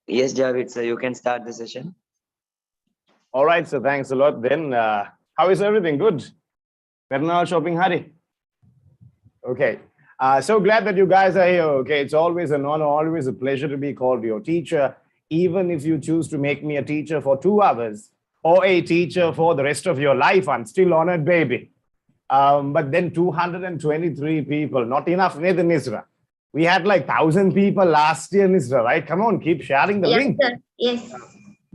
Yes, Javed, so you can start the session. All right, so thanks a lot. Then, how is everything? Good. Pernal shopping hari. Okay. So glad that you guys are here. Okay, it's always an honor, always a pleasure to be called your teacher. Even if you choose to make me a teacher for 2 hours or a teacher for the rest of your life, I'm still honored, baby. But then 223 people, not enough, Nathan Nisra. We had like 1,000 people last year, Nisra, right? Come on, keep sharing the Yes, link. sir. Yes.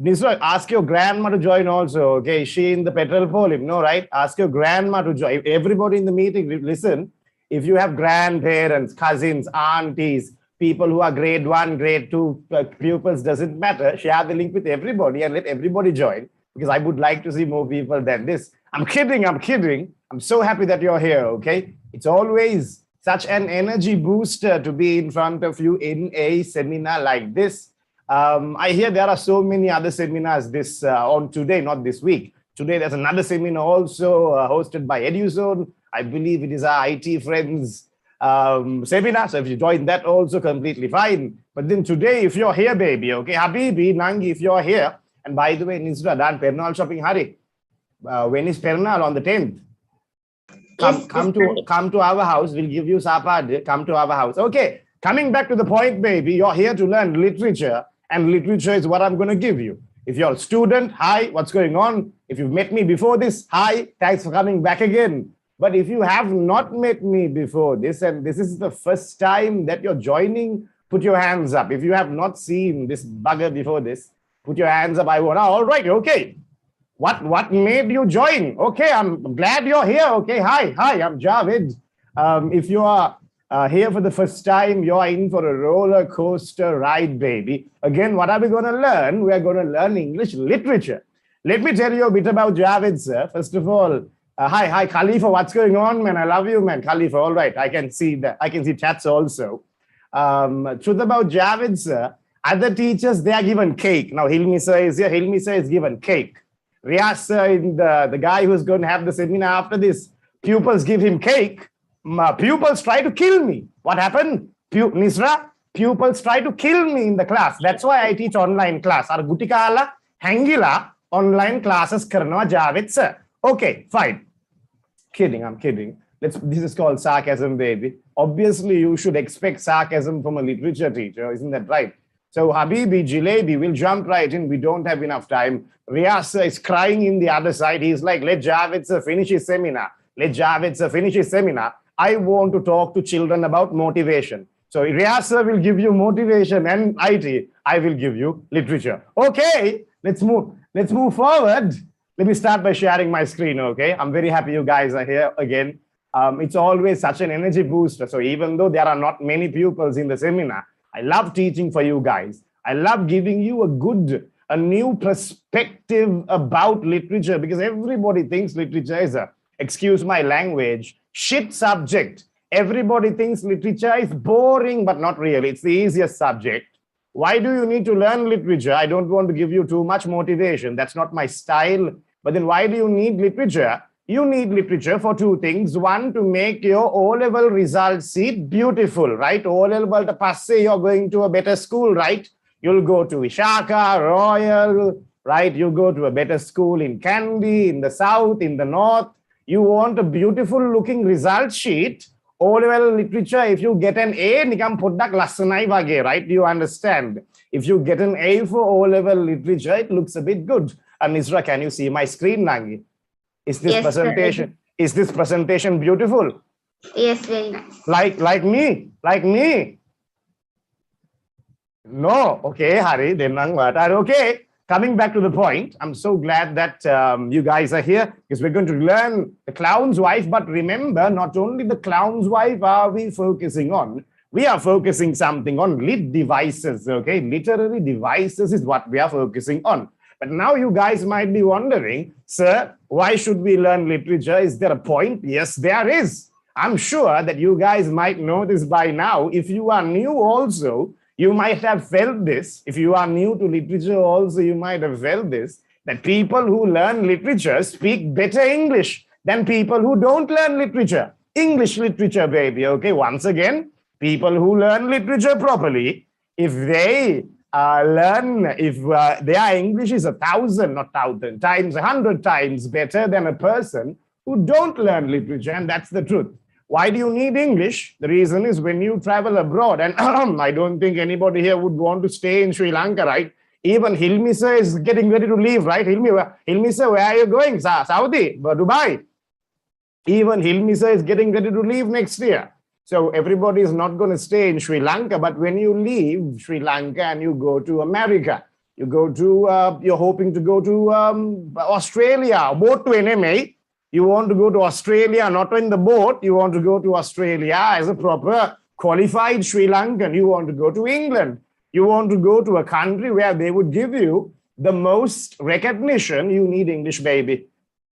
Nisra, ask your grandma to join also. Okay, is she in the petrol poll? No, right? Ask your grandma to join. Everybody in the meeting, listen. If you have grandparents, cousins, aunties, people who are grade 1, grade 2 pupils, doesn't matter. Share the link with everybody and let everybody join, because I would like to see more people than this. I'm kidding. I'm so happy that you're here, okay? It's always such an energy booster to be in front of you in a seminar like this. I hear there are so many other seminars this on today, not this week. Today, there's another seminar also hosted by EDU-ZONE. I believe it is our IT friends seminar. So if you join that, also completely fine. But then today, if you're here, baby, okay, Habibi, Nangi, if you're here, and by the way, Nisra, Dan Pernal shopping, Hari. When is Pernal? On the 10th. Come to our house. We'll give you sapad. Come to our house. Okay. Coming back to the point, baby, you're here to learn literature, and literature is what I'm going to give you. If you're a student, hi, what's going on? If you've met me before this, hi, thanks for coming back again. But if you have not met me before this, and this is the first time that you're joining, put your hands up. If you have not seen this bugger before this, put your hands up. I want, all right, okay. What made you join? Okay, I'm glad you're here. Okay, hi, I'm Javed. If you are here for the first time, you're in for a roller coaster ride, baby. Again, what are we going to learn? We're going to learn English literature. Let me tell you a bit about Javed, sir. First of all, hi, Khalifa, what's going on, man? I love you, man. Khalifa, all right. I can see that. I can see chats also. Truth about Javed, sir. Other teachers, they are given cake. Now, Hilmi sir is here. Hilmi sir is given cake. Riyaz sir, the guy who's going to have the seminar after this, pupils give him cake. Pupils try to kill me. What happened? Nisra, pupils try to kill me in the class. That's why I teach online class. Ar gutikala, hangila, online classes karna Javed sir. Okay, fine. Kidding, I'm kidding. This is called sarcasm, baby. Obviously, you should expect sarcasm from a literature teacher. Isn't that right? So Habibi, Jilebi, we'll jump right in. We don't have enough time. Riyaz sir is crying in the other side. He's like, let Javed sir finish his seminar. Let Javed sir finish his seminar. I want to talk to children about motivation. So Riyaz sir will give you motivation and IT. I will give you literature. Okay, let's move forward. Let me start by sharing my screen, okay? I'm very happy you guys are here again. It's always such an energy booster. So even though there are not many pupils in the seminar, I love teaching for you guys. I love giving you a new perspective about literature, because everybody thinks literature is a, excuse my language, shit subject. Everybody thinks literature is boring, but not really. It's the easiest subject. Why do you need to learn literature? I don't want to give you too much motivation. That's not my style. But then why do you need literature? You need literature for two things. One, to make your O-level result sheet beautiful, right? O-level to passe, you're going to a better school, right? You'll go to Vishaka, Royal, right? You go to a better school in Kandy, in the south, in the north. You want a beautiful looking result sheet. O-level literature, if you get an A, nikam poddak lassanai wage, right? Do you understand? If you get an A for O-level literature, it looks a bit good. And Nisra, can you see my screen, Nangi? Is this presentation? Sir. Is this presentation beautiful? Yes, very nice. Like me? No. Okay, Hari. Then okay. Coming back to the point, I'm so glad that you guys are here, because we're going to learn the clown's wife. But remember, not only the clown's wife are we focusing on, we are focusing something on lit devices, okay? Literary devices is what we are focusing on. But now you guys might be wondering, sir, why should we learn literature? Is there a point? Yes, there is. I'm sure that you guys might know this by now. If you are new also, you might have felt this. If you are new to literature also, you might have felt this, that people who learn literature speak better English than people who don't learn literature. English literature, baby, okay? Once again, people who learn literature properly, if they learn if their English is 1,000, not 1,000 times, 100 times better than a person who don't learn literature, and that's the truth. Why do you need English? The reason is when you travel abroad, and I don't think anybody here would want to stay in Sri Lanka, right? Even Hilmi sir is getting ready to leave, right? Hilmi sir, where are you going? Saudi, Dubai. Even Hilmi sir is getting ready to leave next year. So everybody is not going to stay in Sri Lanka, but when you leave Sri Lanka and you go to America, you go to, you're hoping to go to Australia, boat to NMA. You want to go to Australia, not in the boat. You want to go to Australia as a proper qualified Sri Lankan. You want to go to England. You want to go to a country where they would give you the most recognition. You need English, baby.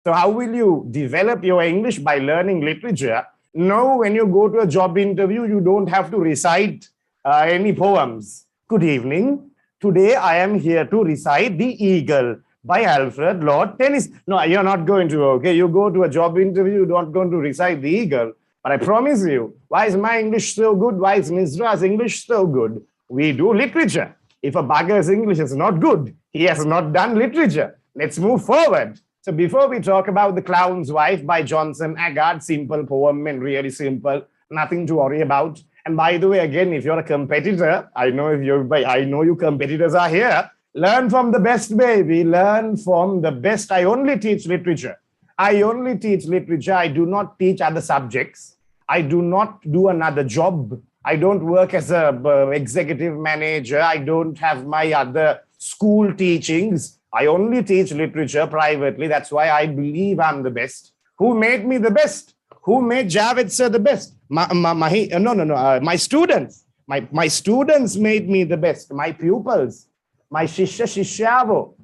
So how will you develop your English? By learning literature. No, when you go to a job interview, you don't have to recite any poems. Good evening. Today I am here to recite The Eagle by Alfred Lord Tennyson. No, you're not going to, okay? You go to a job interview, you're not going to recite The Eagle. But I promise you, why is my English so good? Why is Misra's English so good? We do literature. If a bugger's English is not good, he has not done literature. Let's move forward. So before we talk about The Clown's Wife by Johnson Agard, simple poem and really simple, nothing to worry about. And by the way, again, if you're a competitor, I know you competitors are here. Learn from the best, baby. Learn from the best. I only teach literature. I only teach literature. I do not teach other subjects. I do not do another job. I don't work as a executive manager. I don't have my other school teachings. I only teach literature privately. That's why I believe I'm the best. Who made me the best? Who made Javed sir the best? My students. My students made me the best. My pupils. My Shishyavo.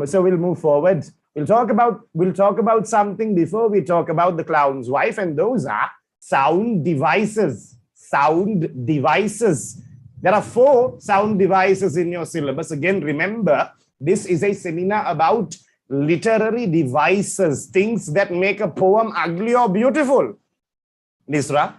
So we'll move forward. We'll talk about something before we talk about The Clown's Wife, and those are sound devices. Sound devices. There are 4 sound devices in your syllabus. Again, remember, this is a seminar about literary devices, things that make a poem ugly or beautiful. Nisra?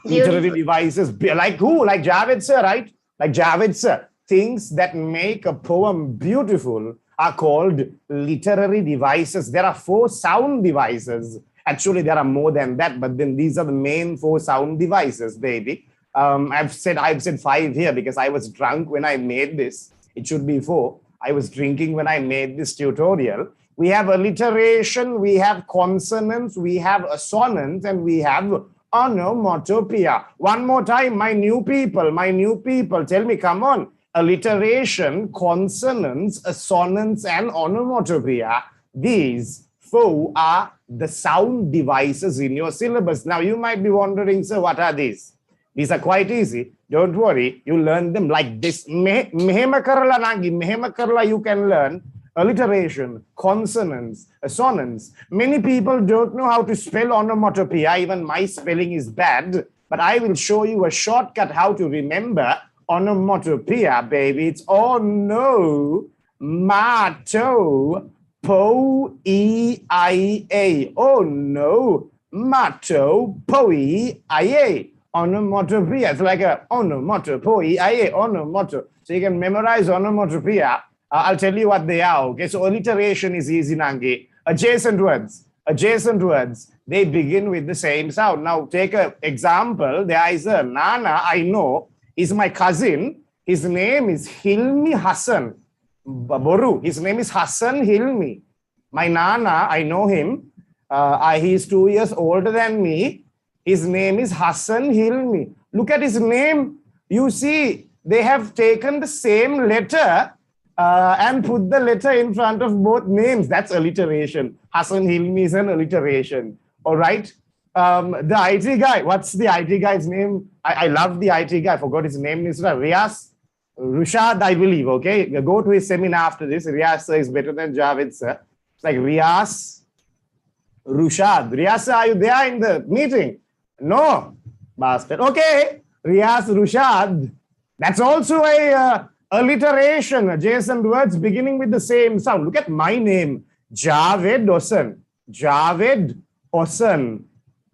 Literary devices. Like who? Like Javed sir, right? Like Javed sir. Things that make a poem beautiful are called literary devices. There are 4 sound devices. Actually, there are more than that, but then these are the main 4 sound devices, baby. I've said 5 here because I was drunk when I made this. It should be 4. I was drinking when I made this tutorial. We have alliteration, we have consonants, we have assonance, and we have onomatopoeia. One more time, my new people, tell me, come on. Alliteration, consonants, assonance, and onomatopoeia. These 4 are the sound devices in your syllabus. Now, you might be wondering, sir, what are these? These are quite easy. Don't worry. You learn them like this. Mehema karla, you can learn alliteration, consonants, assonance. Many people don't know how to spell onomatopoeia. Even my spelling is bad. But I will show you a shortcut how to remember onomatopoeia, baby. It's ono, mato, po, e, I, a. Oh no, mato, po, e, I, a. Onomatopoeia. It's like a onomatopoeia, onomato. So you can memorize onomatopoeia. I'll tell you what they are. Okay, so alliteration is easy, Nangi. Adjacent words, they begin with the same sound. Now take an example. There is a Nana I know. He's my cousin. His name is Hilmi Hassan. Boru. His name is Hassan Hilmi. My Nana, I know him. He's 2 years older than me. His name is Hassan Hilmi. Look at his name. You see, they have taken the same letter and put the letter in front of both names. That's alliteration. Hassan Hilmi is an alliteration. All right. The IT guy. What's the IT guy's name? I love the IT guy. I forgot his name. It's Riaz Rushad, I believe. Okay. You go to his seminar after this. Riaz sir is better than Javed sir. It's like Riaz Rushad. Riaz sir, are you there in the meeting? No, bastard. Okay, Riaz Rushad. That's also a alliteration. Adjacent words beginning with the same sound. Look at my name, Javed Ossen. Javed Ossen.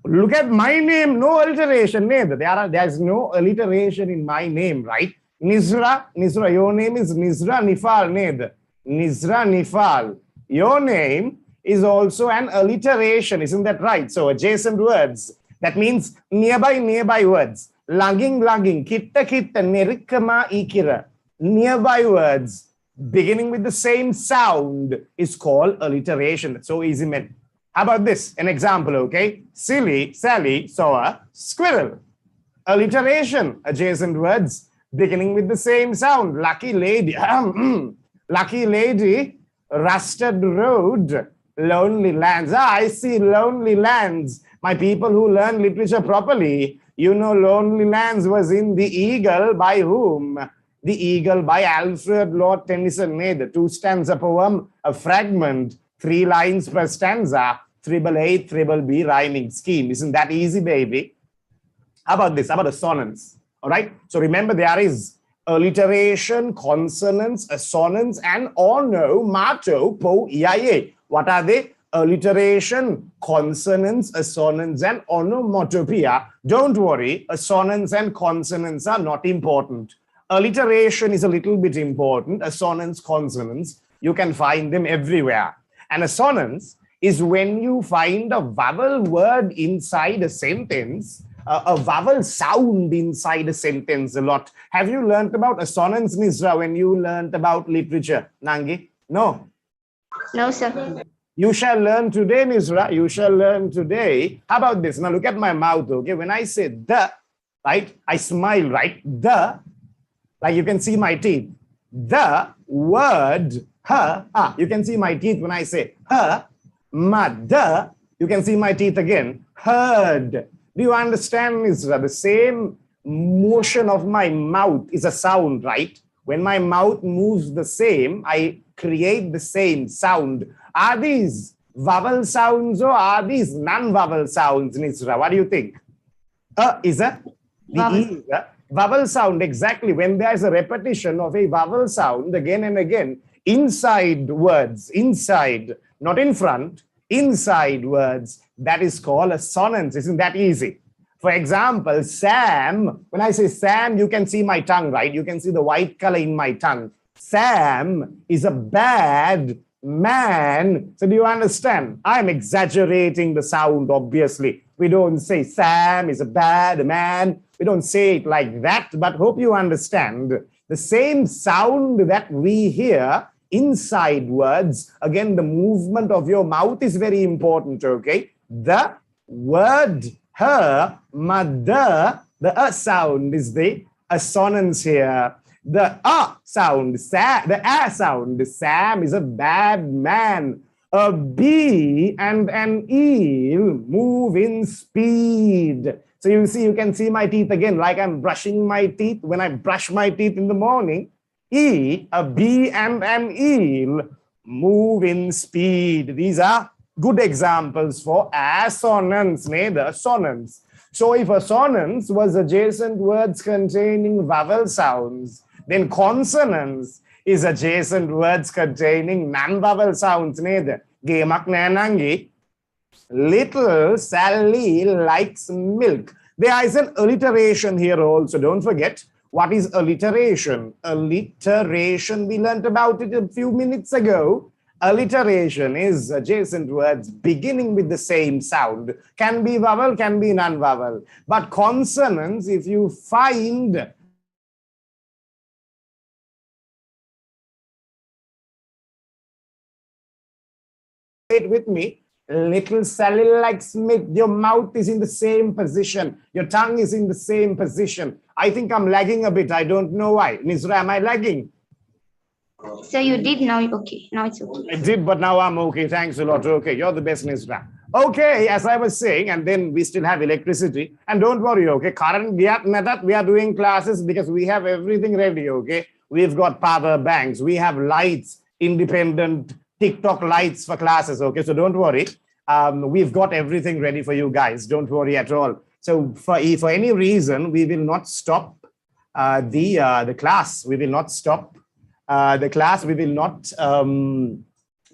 Look at my name. No alliteration. There's no alliteration in my name, right? Nizra, your name is Nizra Nifal, Ned. Nizra Nifal. Your name is also an alliteration, isn't that right? So adjacent words, that means nearby words. Langing, kitta, nerikama ikira. Nearby words beginning with the same sound is called alliteration. That's so easy, man. How about this? An example, okay? Silly Sally saw a squirrel. Alliteration, adjacent words beginning with the same sound. Lucky lady, lucky lady, rusted road, lonely lands. I see lonely lands. My people who learn literature properly, you know Lonely Lands was in The Eagle by whom? The Eagle by Alfred Lord Tennyson. The 2-stanza poem, a fragment, 3 lines per stanza, 888 B rhyming scheme. Isn't that easy, baby? How about this? How about assonance? All right. So remember, there is alliteration, consonants, assonance, and onomatopoeia. What are they? Alliteration, consonants, assonance, and onomatopoeia. Don't worry, assonance and consonants are not important. Alliteration is a little bit important. Assonance, consonants, you can find them everywhere. And assonance is when you find a vowel word inside a sentence, a vowel sound inside a sentence a lot. Have you learnt about assonance, Nizra, when you learnt about literature? Nangi? No? No, sir. You shall learn today, Nizra. You shall learn today. How about this? Now look at my mouth, okay? When I say the, right? I smile, right? The, like you can see my teeth. The word her, you can see my teeth when I say her. Mother, you can see my teeth again. Heard. Do you understand, Nizra? The same motion of my mouth is a sound, right? When my mouth moves the same, I create the same sound. Are these vowel sounds or are these non-vowel sounds, Nizra? What do you think? Is a Vowel. E is a vowel sound, exactly. When there's a repetition of a vowel sound again and again, inside words, inside, not in front, inside words, that is called assonance. Isn't that easy? For example, Sam, when I say Sam, you can see my tongue, right? You can see the white color in my tongue. Sam is a bad man. So do you understand? I'm exaggerating the sound, obviously. We don't say Sam is a bad man. We don't say it like that, but hope you understand. The same sound that we hear inside words, again, the movement of your mouth is very important, okay? The word her, mother, the sound is the assonance here. The sound, the sound, Sam is a bad man. A bee and an eel move in speed. So you see, you can see my teeth again, like I'm brushing my teeth when I brush my teeth in the morning. A bee and an eel move in speed. These are good examples for assonance, the assonance. So if assonance was adjacent words containing vowel sounds, then consonance is adjacent words containing non-vowel sounds. Gemak nanangi. Little Sally likes milk. There is an alliteration here also. Don't forget. What is alliteration? Alliteration, we learned about it a few minutes ago. Alliteration is adjacent words beginning with the same sound. Can be vowel, can be non-vowel. But consonants, if you find it with me, little Sally likes milk. Your mouth is in the same position. Your tongue is in the same position. I think I'm lagging a bit. I don't know why. Nizra, am I lagging? So you did now, okay. Now it's okay. I did, but now I'm okay. Thanks a lot. Okay, you're the best, Nizra. Okay, as I was saying, and then we still have electricity. And don't worry, okay, current we are doing classes because we have everything ready, okay? We've got power banks. We have lights, independent TikTok lights for classes, okay? So don't worry. We've got everything ready for you guys. Don't worry at all. So for any reason, we will not stop the class. We will not stop the class. We will not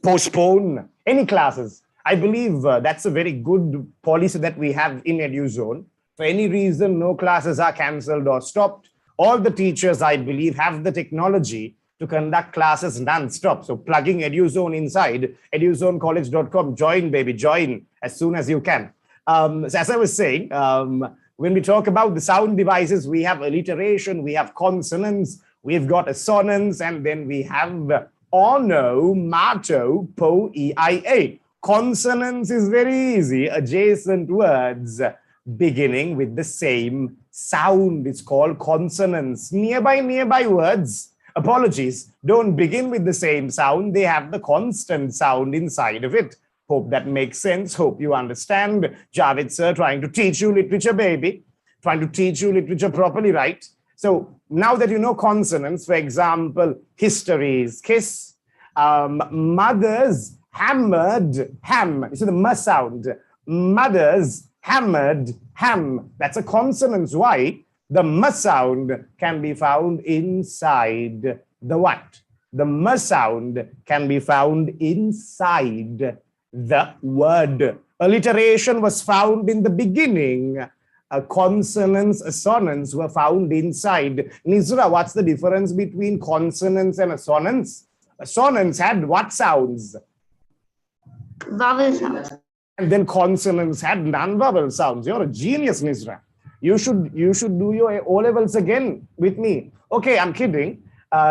postpone any classes. I believe that's a very good policy that we have in EDU-ZONE. For any reason, no classes are cancelled or stopped. All the teachers, I believe, have the technology to conduct classes non-stop. So plugging EDU-ZONE inside, eduzonecollege.com, join, baby, join as soon as you can. So as I was saying, when we talk about the sound devices, we have alliteration, we have consonants, we've got assonance, and then we have onomatopoeia. Consonants is very easy, adjacent words beginning with the same sound. It's called consonants. Nearby words, apologies, don't begin with the same sound. They have the constant sound inside of it. Hope that makes sense. Hope you understand. Javed sir trying to teach you literature, baby. Trying to teach you literature properly, right? So now that you know consonants, for example, histories, kiss, mothers, hammered, ham. You see the m sound. Mothers, hammered, ham. That's a consonant. Why? The m sound can be found inside the what? The m sound can be found inside the word. Alliteration was found in the beginning. Consonants, assonance were found inside. Nizra, what's the difference between consonants and assonance? Assonance had what sounds? Vowel sounds. And then consonants had non-vowel sounds. You're a genius, Nizra. You should do your O-levels again with me. Okay, I'm kidding.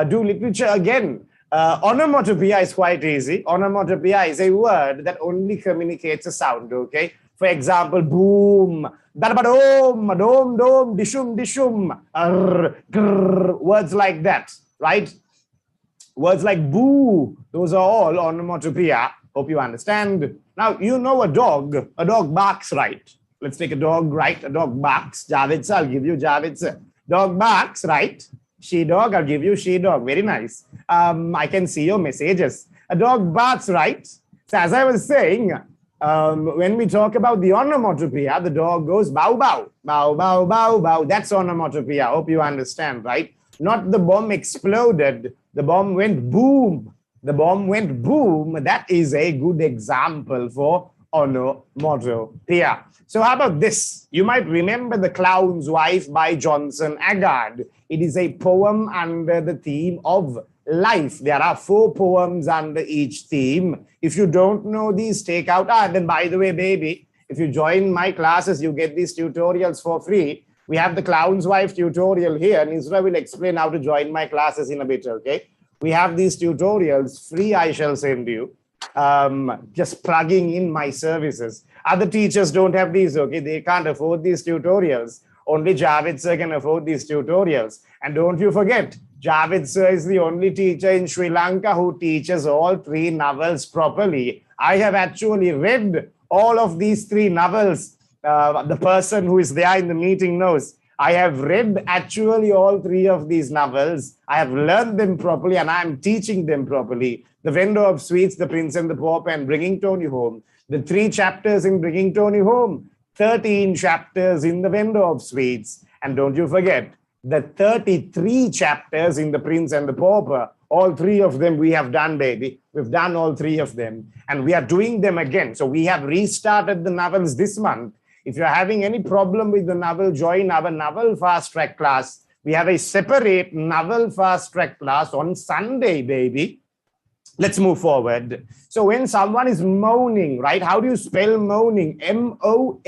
Do literature again. Onomatopoeia is quite easy. Onomatopoeia is a word that only communicates a sound, okay? For example, boom, dadabadom, dom, dom, dishum, dishum, grr, words like that, right? Words like boo, those are all onomatopoeia. Hope you understand. Now, you know a dog barks, right? Let's take a dog, right? A dog barks. Javed sir, I'll give you Javed sir. Dog barks, right? She dog, I'll give you she dog. Very nice. I can see your messages. A dog barks, right? So as I was saying, when we talk about the onomatopoeia, the dog goes bow, bow, bow, bow, bow, bow. That's onomatopoeia. Hope you understand, right? Not the bomb exploded. The bomb went boom. The bomb went boom. That is a good example for onomatopoeia. So how about this? You might remember The Clown's Wife by Johnson Agard. It is a poem under the theme of life. There are 4 poems under each theme. If you don't know these, take out. Then by the way, baby, if you join my classes, you get these tutorials for free. We have The Clown's Wife tutorial here. Nizra will explain how to join my classes in a bit, okay? We have these tutorials free. I shall send you. Just plugging in my services. Other teachers don't have these, okay? They can't afford these tutorials. Only Javed sir can afford these tutorials. And don't you forget, Javed sir is the only teacher in Sri Lanka who teaches all 3 novels properly. I have actually read all of these 3 novels. The person who is there in the meeting knows. I have read actually all 3 of these novels. I have learned them properly and I am teaching them properly. The Vendor of Sweets, The Prince and the Pauper, and Bringing Tony Home. The 3 chapters in Bringing Tony Home. 13 chapters in The Vendor of Sweets. And don't you forget, the 33 chapters in The Prince and the Pauper. All 3 of them we have done, baby. We've done all 3 of them. And we are doing them again. So we have restarted the novels this month. If you're having any problem with the novel, join our novel fast track class. We have a separate novel fast track class on Sunday, baby. Let's move forward. So when someone is moaning, right? How do you spell moaning? M-O-A-N-I-N-G.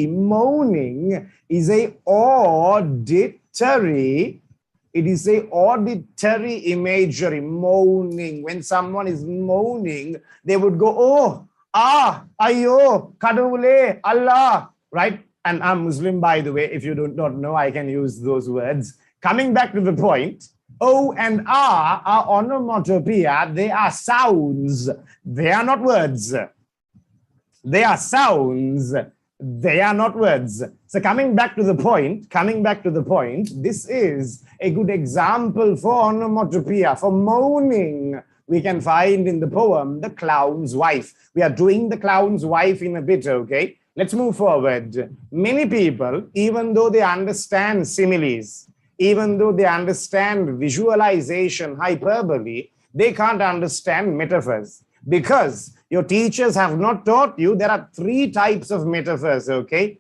Moaning is a auditory. It is a auditory imagery. Moaning. When someone is moaning, they would go, oh, ah, ayo, kadule, Allah, right? And I'm Muslim, by the way. If you do not know, I can use those words. Coming back to the point, O and R are onomatopoeia. They are sounds. They are not words. They are sounds. They are not words. So coming back to the point, this is a good example for onomatopoeia, for moaning. We can find in the poem, The Clown's Wife. We are doing The Clown's Wife in a bit, okay? Let's move forward. Many people, even though they understand similes, even though they understand visualization, hyperbole, they can't understand metaphors because your teachers have not taught you there are 3 types of metaphors, okay?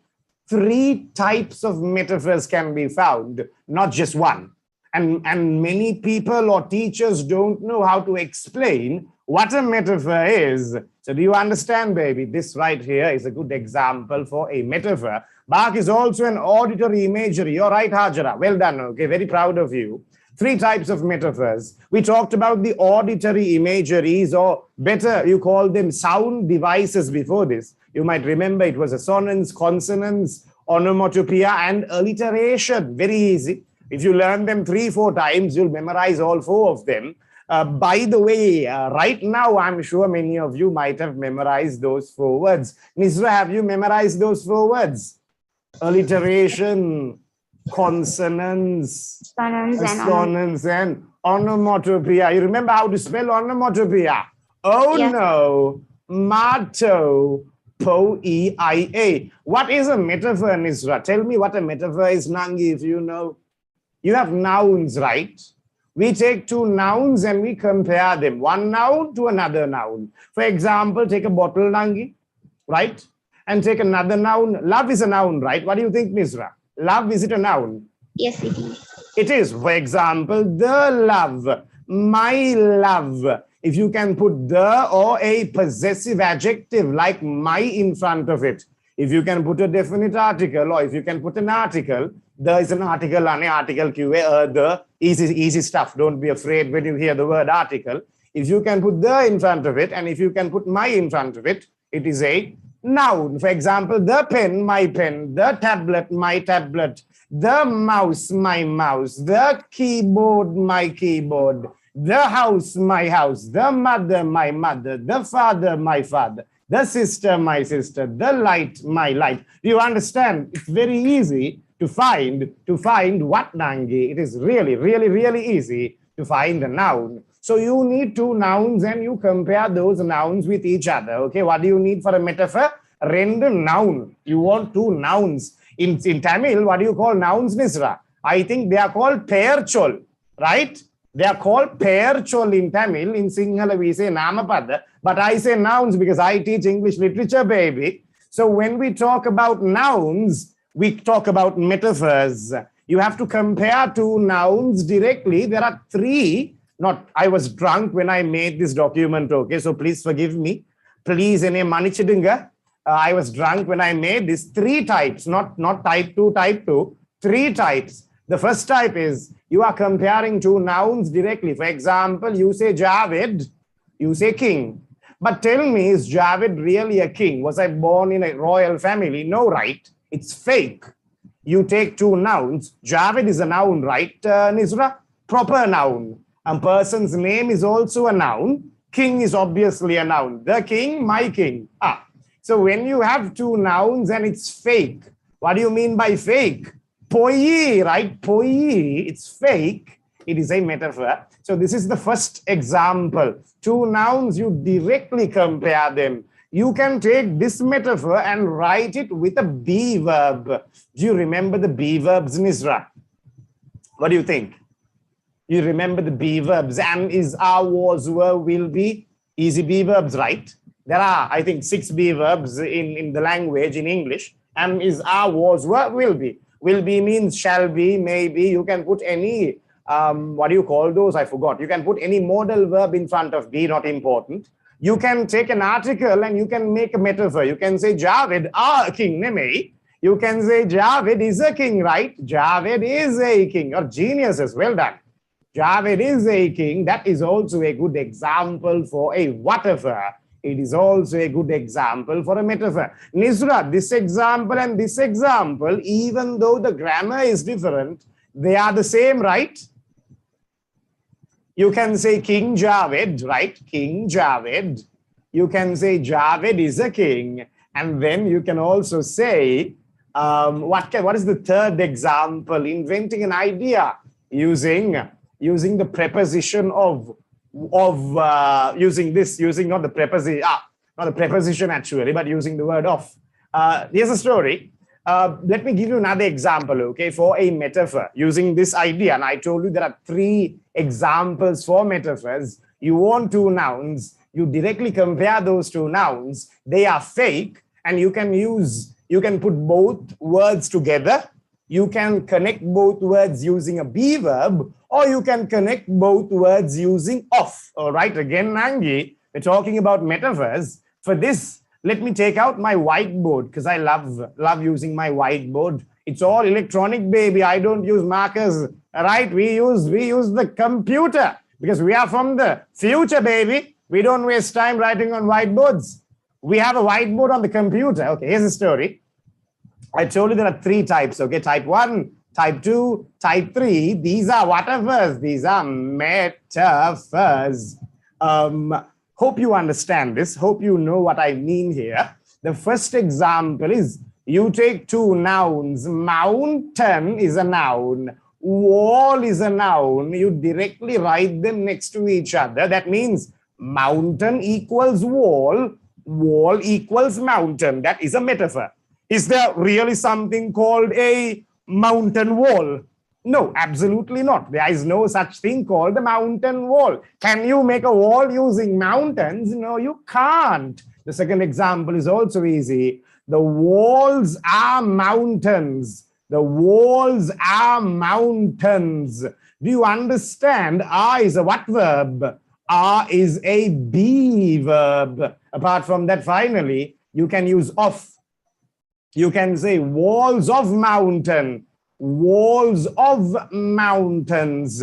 3 types of metaphors can be found, not just one. And many people or teachers don't know how to explain what a metaphor is. So do you understand, baby? This right here is a good example for a metaphor. Bark is also an auditory imagery. You're right, Hajara. Well done. Okay, very proud of you. 3 types of metaphors. We talked about the auditory imageries, or better, you call them sound devices before this. You might remember it was assonance, consonance, onomatopoeia, and alliteration. Very easy. If you learn them 3-4 times, you'll memorize all 4 of them. By the way, right now, I'm sure many of you might have memorized those 4 words. Nisra, have you memorized those 4 words? Alliteration, consonance, assonance, and onomatopoeia. You remember how to spell onomatopoeia? Oh, yes. No, mato, po-e-i-a. What is a metaphor, Nisra? Tell me what a metaphor is, Nangi, if you know. You have nouns, right? We take 2 nouns and we compare them. One noun to another noun. For example, take a bottle, Nangi, right? And take another noun. Love is a noun, right? What do you think, Nisra? Love, is it a noun? Yes, it is. It is. For example, the love, my love. If you can put the or a possessive adjective like my in front of it, if you can put a definite article, or if you can put an article, there is an article, the easy stuff. Don't be afraid when you hear the word article. If you can put the in front of it, and if you can put my in front of it, it is a noun. For example, the pen, my pen, the tablet, my tablet, the mouse, my mouse, the keyboard, my keyboard, the house, my house, the mother, my mother, the father, my father, the sister, my sister, the light, my light. Do you understand? It's very easy to find what, Nangi. It is really, really, really easy to find a noun. So you need 2 nouns and you compare those nouns with each other. Okay, what do you need for a metaphor? Rendu noun. You want 2 nouns. In Tamil, what do you call nouns, Nisra? I think they are called perchol, right? They are called perchol in Tamil. In Sinhala, we say namapada. But I say nouns because I teach English literature, baby. So when we talk about nouns, we talk about metaphors. You have to compare 2 nouns directly. There are 3. I was drunk when I made this document, okay? So please forgive me. Please, I was drunk when I made this. 3 types, not type 2, 3 types. The first type is you are comparing 2 nouns directly. For example, you say Javed, you say king. But tell me, is Javed really a king? Was I born in a royal family? No, right? It's fake. You take 2 nouns. Javed is a noun, right, Nisra? Proper noun. A person's name is also a noun. King is obviously a noun. The king, my king. So when you have 2 nouns and it's fake, what do you mean by fake? Poi, right? Poi, it's fake. It is a metaphor. So this is the first example. 2 nouns, you directly compare them. You can take this metaphor and write it with a be verb. Do you remember the be verbs, Nisra? What do you think? You remember the be verbs? Am, is, are, was, were, will be. Easy be verbs, right? There are, I think, 6 be verbs in the language, in English. Am, is, are, was, were, will be. Will be means shall be, maybe. You can put any, what do you call those? I forgot. You can put any modal verb in front of be, not important. You can take an article and you can make a metaphor. You can say Javed, a king, neme. You can say Javed is a king, right? Javed is a king. Or geniuses, well done. Javed is a king. That is also a good example for a whatever. It is also a good example for a metaphor. Nisra, this example and this example, even though the grammar is different, they are the same, right? You can say King Javed, right? King Javed. You can say Javed is a king. And then you can also say, what is the third example? Inventing an idea using the preposition using not the preposition actually, but using the word of. Here's a story. Let me give you another example, okay, for a metaphor using this idea. And I told you there are 3 examples for metaphors. You want 2 nouns. You directly compare those 2 nouns. They are fake, and you can use You can put both words together. You can connect both words using a be verb, or you can connect both words using of. All right, again, Nangi, we're talking about metaphors. For this, let me take out my whiteboard because I love using my whiteboard. It's all electronic, baby. I don't use markers. All right, we use the computer because we are from the future, baby. We don't waste time writing on whiteboards. We have a whiteboard on the computer. Okay, here's the story. I told you there are 3 types, okay? Type 1, type 2, type 3. These are whatever's. These are metaphors. Hope you understand this. Hope you know what I mean here. The first example is you take 2 nouns. Mountain is a noun. Wall is a noun. You directly write them next to each other. That means mountain equals wall. Wall equals mountain. That is a metaphor. Is there really something called a mountain wall? No, absolutely not. There is no such thing called a mountain wall. Can you make a wall using mountains? No, you can't. The second example is also easy. The walls are mountains. The walls are mountains. Do you understand? Are is a what verb? Are is a be verb. Apart from that, finally, you can use of. You can say walls of mountain, walls of mountains.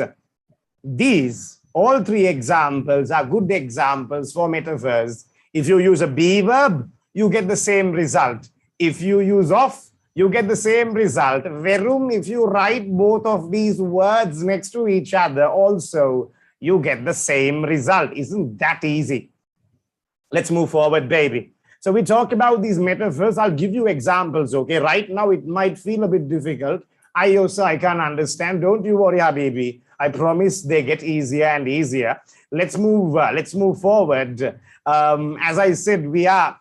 These, all 3 examples are good examples for metaphors. If you use a be verb, you get the same result. If you use of, you get the same result. Verum, if you write both of these words next to each other also, you get the same result. Isn't that easy? Let's move forward, baby. So we talked about these metaphors. I'll give you examples, okay? Right now, it might feel a bit difficult. I can't understand. Don't you worry, Habibi. I promise they get easier and easier. Let's move forward. As I said, we are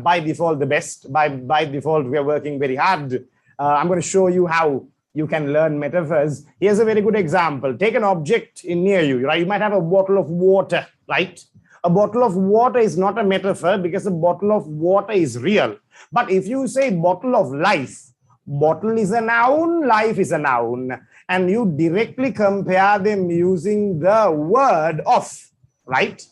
by default the best. By default, we are working very hard. I'm going to show you how you can learn metaphors. Here's a very good example. Take an object near you, right? You might have a bottle of water, right? A bottle of water is not a metaphor because a bottle of water is real. But if you say bottle of life, bottle is a noun, life is a noun, and you directly compare them using the word of, right?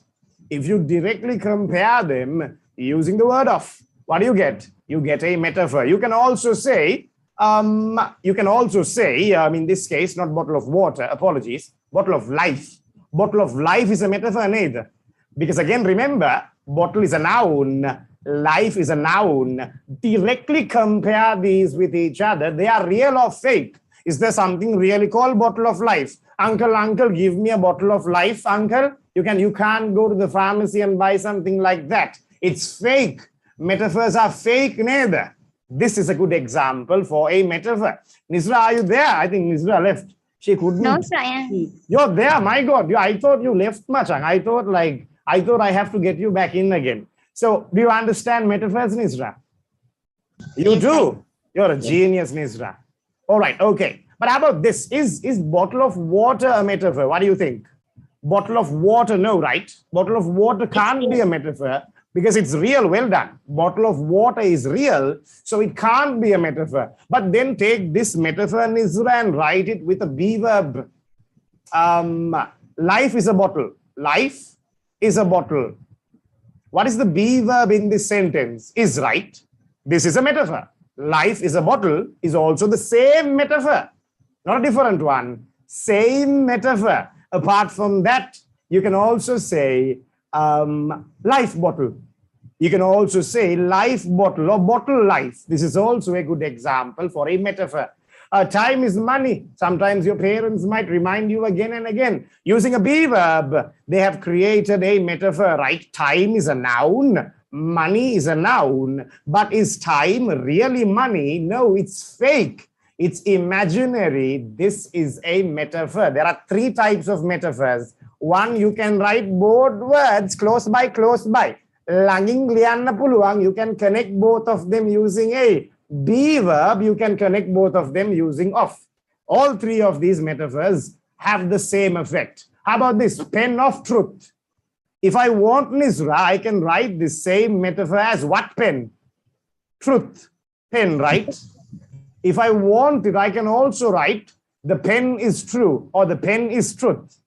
If you directly compare them using the word of, what do you get? You get a metaphor. You can also say, in this case, not bottle of water, apologies, bottle of life. Bottle of life is a metaphor neither. Because again, remember, bottle is a noun, life is a noun. Directly compare these with each other. They are real or fake. Is there something really called bottle of life? Uncle, give me a bottle of life, uncle. You can't go to the pharmacy and buy something like that. It's fake. Metaphors are fake neither. This is a good example for a metaphor. Nisra, are you there? I think Nisra left. She couldn't. No, sir, I am. You're there, my God. I thought you left, Machang. I thought I have to get you back in again. So, do you understand metaphors, Nisra? You Yes, do? You're a genius, Nisra. All right, okay. But how about this? Is bottle of water a metaphor? What do you think? Bottle of water, no, right? Bottle of water can't be a metaphor because it's real. Well done. Bottle of water is real, so it can't be a metaphor. But then take this metaphor, Nisra, and write it with a be verb. Life is a bottle. Life is a bottle. What is the be verb in this sentence? Is, right? This is a metaphor. Life is a bottle is also the same metaphor, not a different one. Same metaphor. Apart from that, you can also say life bottle. You can also say life bottle or bottle life. This is also a good example for a metaphor. Time is money. Sometimes your parents might remind you again and again. Using a be verb, they have created a metaphor, right? Time is a noun. Money is a noun. But is time really money? No, it's fake. It's imaginary. This is a metaphor. There are 3 types of metaphors. One, you can write both words close by, close by. Langing liyanna puluwang, you can connect both of them using a be verb. You can connect both of them using of. All 3 of these metaphors have the same effect. How about this? Pen of truth. If I want Nisra, I can write the same metaphor as what pen? Truth. pen, right? If I want it, I can also write the pen is true or the pen is truth.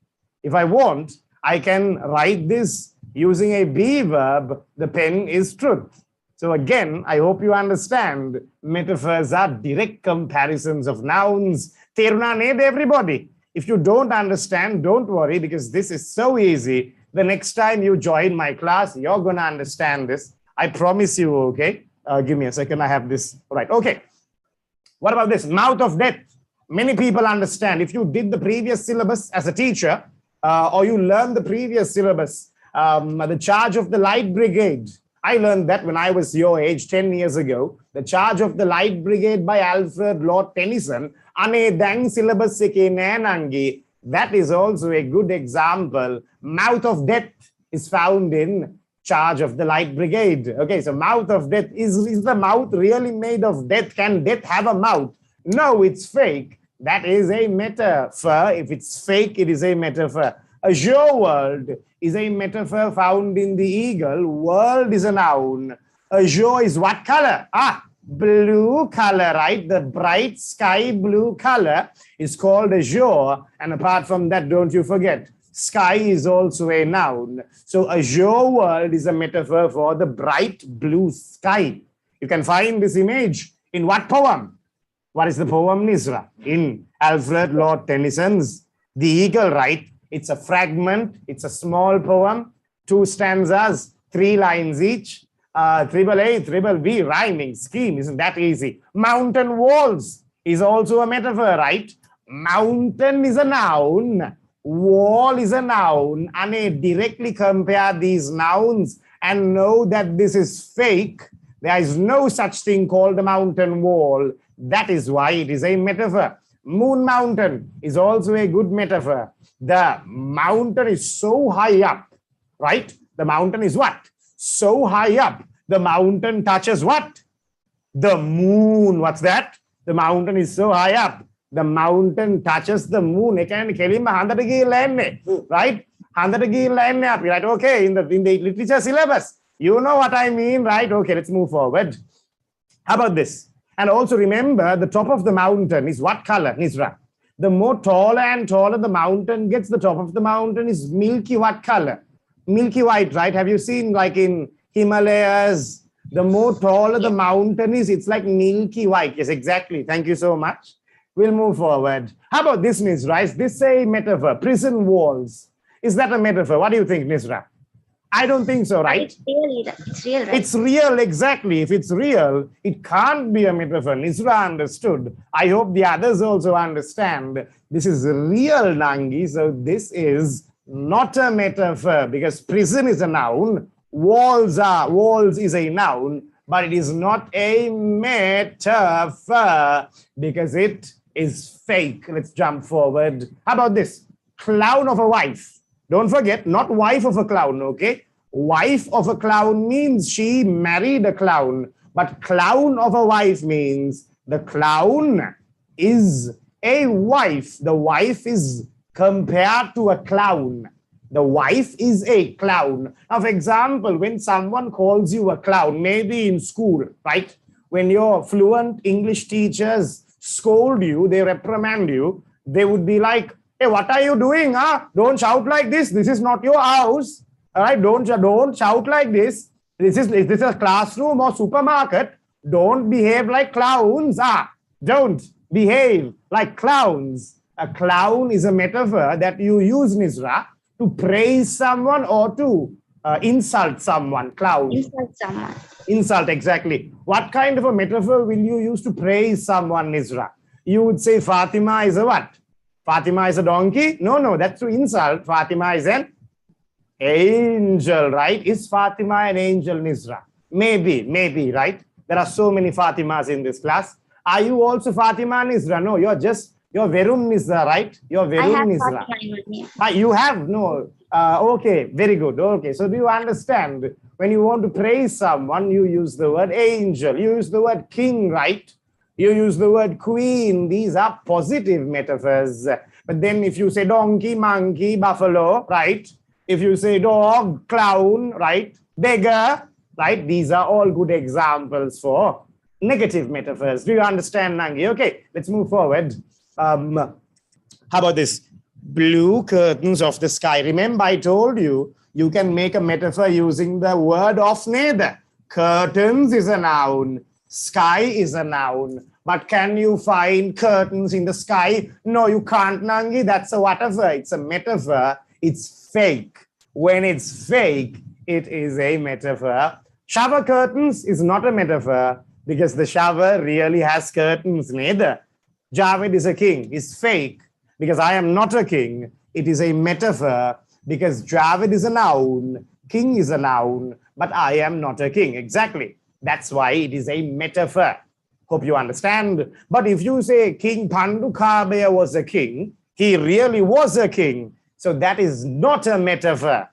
If I want, I can write this using a be verb, the pen is truth. So again, I hope you understand metaphors are direct comparisons of nouns. Theruna ned everybody. If you don't understand, don't worry, because this is so easy. The next time you join my class, you're going to understand this. I promise you, okay? Give me a second. I have this. Right. Okay. What about this? Mouth of death. Many people understand. If you did the previous syllabus as a teacher, or you learned the previous syllabus, the charge of the light brigade. I learned that when I was your age, 10 years ago. The charge of the light brigade by Alfred Lord Tennyson. Ane dang syllabus seke nanangi. That is also a good example. Mouth of death is found in charge of the light brigade. Okay, so mouth of death. Is the mouth really made of death? Can death have a mouth? No, it's fake. That is a metaphor. If it's fake, it is a metaphor. Azure world is a metaphor found in the eagle. World is a noun. Azure is what color? Blue color, right? The bright sky blue color is called azure. And apart from that, don't you forget, sky is also a noun. So azure world is a metaphor for the bright blue sky. You can find this image in what poem? What is the poem, Nisra? In Alfred Lord Tennyson's The Eagle, right? It's a fragment. It's a small poem. 2 stanzas, 3 lines each. Triple A, triple B, rhyming scheme. Isn't that easy? Mountain walls is also a metaphor, right? Mountain is a noun. Wall is a noun. And directly compare these nouns and know that this is fake. There is no such thing called a mountain wall. That is why it is a metaphor. Moon mountain is also a good metaphor. The mountain is so high up, right? The mountain is what? So high up. The mountain touches what? The moon. What's that? The mountain is so high up. The mountain touches the moon. Right? Right? Okay, in the literature syllabus. You know what I mean, right? Okay, let's move forward. How about this? And also remember, the top of the mountain is what color, Nisra? The more taller and taller the mountain gets, the top of the mountain is milky what color? Milky white, right? Have you seen like in Himalayas, the more taller the mountain is, it's like milky white. Yes, exactly. Thank you so much. We'll move forward. How about this, Nisra? Is this a metaphor? Prison walls. Is that a metaphor? What do you think, Nisra? I don't think so, right? It's real, right? It's real, exactly. If it's real, it can't be a metaphor. Nisra understood. I hope the others also understand. This is real, Nangi. So this is not a metaphor because prison is a noun. Walls is a noun, but it is not a metaphor because it is fake. Let's jump forward. How about this? Clown of a wife. Don't forget, not wife of a clown, okay? Wife of a clown means she married a clown, but clown of a wife means the clown is a wife. The wife is compared to a clown. The wife is a clown. Now, for example, when someone calls you a clown, maybe in school, right? When your fluent English teachers scold you, they reprimand you, they would be like, hey, what are you doing? Huh? Don't shout like this. This is not your house. All right, don't shout like this. Is this a classroom or supermarket? Don't behave like clowns. Don't behave like clowns. A clown is a metaphor that you use, Nisra, to praise someone or to insult someone. Clown. Insult someone. Insult, exactly. What kind of a metaphor will you use to praise someone, Nisra? You would say Fatima is a what? Fatima is a donkey? No, that's to insult. Fatima is an angel, right? Is Fatima an angel, Nisra? Maybe, right? There are so many Fatimas in this class. Are you also Fatima, Nisra? No, you're Verum Nisra, right? You're Verum Nisra. You have? No. Okay, very good. Okay, so do you understand? When you want to praise someone, you use the word angel. You use the word king, right? You use the word queen. These are positive metaphors. But then if you say donkey, monkey, buffalo, right? If you say dog, clown, right? Beggar, right? These are all good examples for negative metaphors. Do you understand, Nangi? Okay, let's move forward. How about this? Blue curtains of the sky. Remember, I told you, you can make a metaphor using the word of neither. Curtains is a noun. Sky is a noun. But can you find curtains in the sky? No, you can't, Nangi. That's a whatever. It's a metaphor. It's fake. When it's fake, it is a metaphor. Shower curtains is not a metaphor because the shower really has curtains, neither. Javed is a king. It's fake because I am not a king. It is a metaphor because Javed is a noun, king is a noun, but I am not a king. Exactly. That's why it is a metaphor. Hope you understand. But if you say King Pandukabaya was a king, he really was a king. So that is not a metaphor.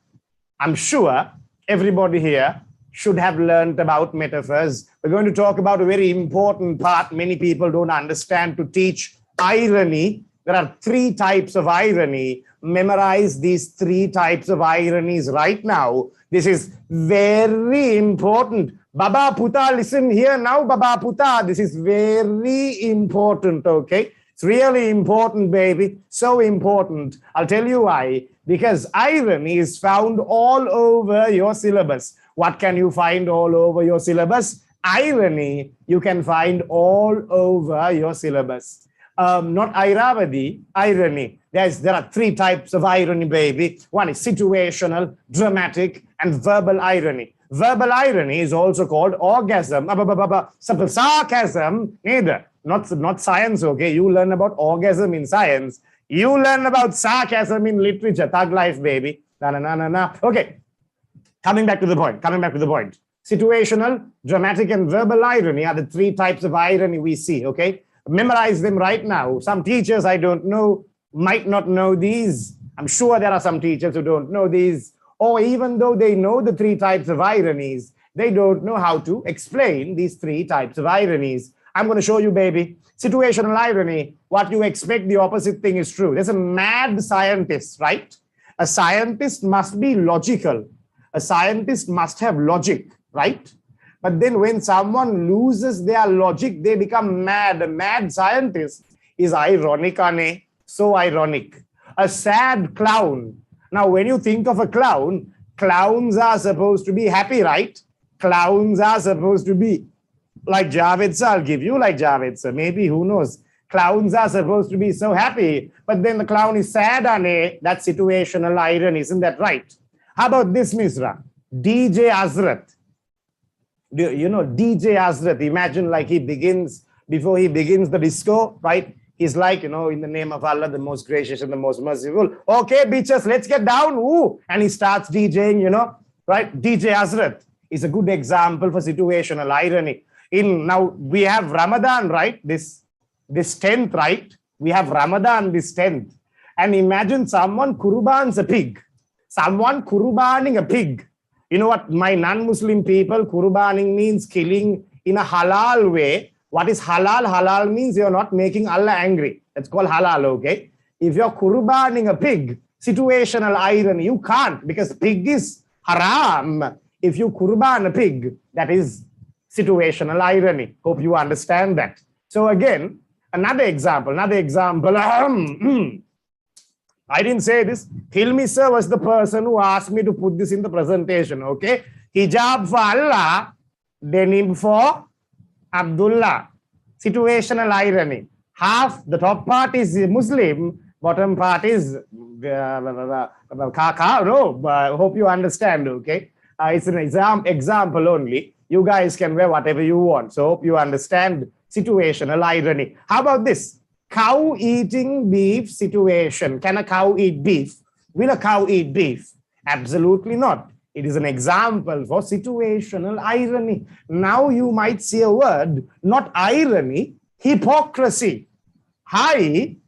I'm sure everybody here should have learned about metaphors. We're going to talk about a very important part many people don't understand to teach irony. There are 3 types of irony. Memorize these 3 types of ironies right now. This is very important. Baba Puta, listen here now, Baba Puta. This is very important, okay? It's really important, baby. So important. I'll tell you why. Because irony is found all over your syllabus. What can you find all over your syllabus? Irony, you can find all over your syllabus. Not Airavadi, irony. There are 3 types of irony, baby. One is situational, dramatic, and verbal irony. Verbal irony is also called orgasm. Sarcasm, neither. Not science, okay? You learn about orgasm in science. You learn about sarcasm in literature. Thug life, baby. Na. Okay. Coming back to the point. Situational, dramatic, and verbal irony are the 3 types of irony we see, okay? Memorize them right now. Some teachers, I don't know, might not know these. I'm sure there are some teachers who don't know these. Or even though they know the 3 types of ironies, they don't know how to explain these 3 types of ironies. I'm going to show you, baby. Situational irony, what you expect, the opposite thing is true. There's a mad scientist, right? A scientist must be logical. A scientist must have logic, right? But then when someone loses their logic, they become mad. A mad scientist is ironic, ane? So ironic. A sad clown. Now, when you think of a clown, clowns are supposed to be happy, right? Clowns are supposed to be like Javed sir. I'll give you like Javed sir. Maybe, who knows? Clowns are supposed to be so happy, but then the clown is sad, ane? That's situational irony, isn't that right? How about this, Misra? DJ Azrat. You know, DJ Azrat, imagine like before he begins the disco, right? He's like, in the name of Allah, the most gracious and the most merciful. Okay, bitches, let's get down. Ooh. And he starts DJing, right? DJ Azrat is a good example for situational irony. Now we have Ramadan, right? This 10th, right? We have Ramadan this 10th. And imagine someone kurbans a pig. Someone kurbaning a pig. You know what, my non-Muslim people, kurbaning means killing in a halal way. What is halal? Halal means you're not making Allah angry. That's called halal, okay? If you're kurbaning a pig, situational irony, you can't because pig is haram. If you kurban a pig, that is situational irony. Hope you understand that. So again, another example. I didn't say this. Hilmi sir was the person who asked me to put this in the presentation, okay? Hijab for Allah, denim for Abdullah. Situational irony. Half, the top part is Muslim, bottom part is Kaka. No, hope you understand, okay? It's an example only. You guys can wear whatever you want. So hope you understand situational irony. How about this? Cow eating beef situation. Can a cow eat beef? Will a cow eat beef? Absolutely not. It is an example for situational irony. Now you might see a word, not irony, hypocrisy. Hypocrite,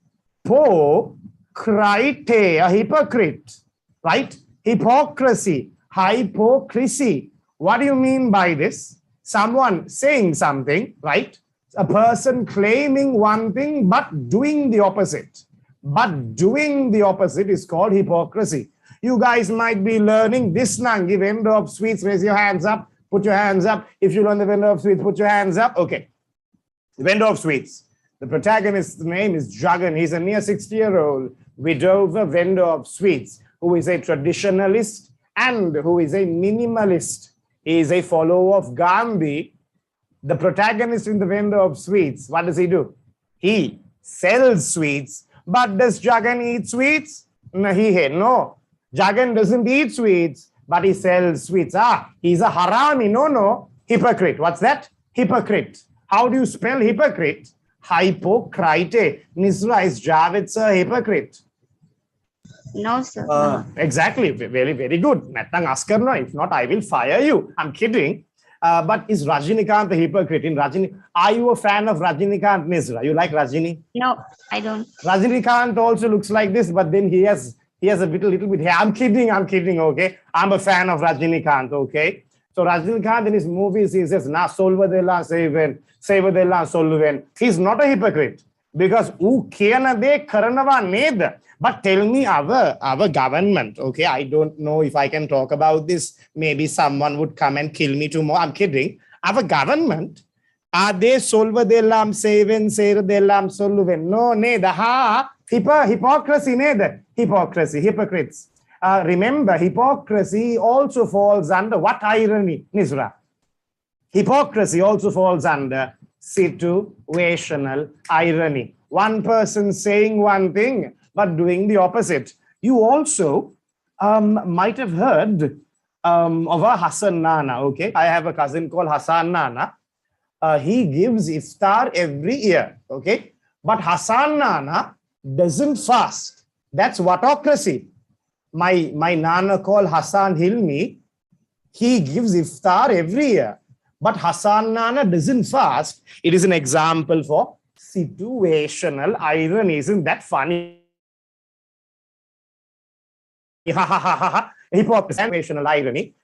a hypocrite, right? Hypocrisy, hypocrisy. What do you mean by this? Someone saying something, right? A person claiming one thing but doing the opposite. But doing the opposite is called hypocrisy. You guys might be learning this Nangi, vendor of sweets, raise your hands up, put your hands up. If you learn the vendor of sweets, put your hands up. Okay, The vendor of sweets. The protagonist's name is Jagan. He's a near 60-year-old widower vendor of sweets who is a traditionalist and who is a minimalist. He is a follower of Gandhi. The protagonist in the vendor of sweets, what does he do? He sells sweets. But does Jagan eat sweets? No. Jagan doesn't eat sweets, but he sells sweets. He's a harami. No. Hypocrite. What's that? Hypocrite. How do you spell hypocrite? Hypocrite. Nisra, is Javed sir hypocrite? No, sir. No. Exactly. Very, very good. If not, I will fire you. I'm kidding. But is Rajinikanth a hypocrite? Are you a fan of Rajinikanth, Nisra? You like Rajini? No, I don't. Rajinikanth also looks like this, but then he has a little bit hair. I'm kidding, okay? I'm a fan of Rajinikanth, okay? So Rajinikanth in his movies, he says, na solvadella sevadella solven. He's not a hypocrite because kiyana de karanawa ned. But tell me our government, okay? I don't know if I can talk about this. Maybe someone would come and kill me tomorrow. I'm kidding. Our government, are they solvadellam seven seradellam solven? No, neda. Hypocrisy, neda. Hypocrisy, hypocrites. Remember, hypocrisy also falls under what irony, Nisra? Hypocrisy also falls under situational irony. One person saying one thing, but doing the opposite. You also might have heard of a Hassan Nana, okay? I have a cousin called Hassan Nana. He gives iftar every year, okay? But Hassan Nana doesn't fast. That's autocracy. My Nana called Hassan Hilmi, he gives iftar every year. But Hassan Nana doesn't fast. It is an example for situational irony. Isn't that funny? Hypocrisy, situational irony.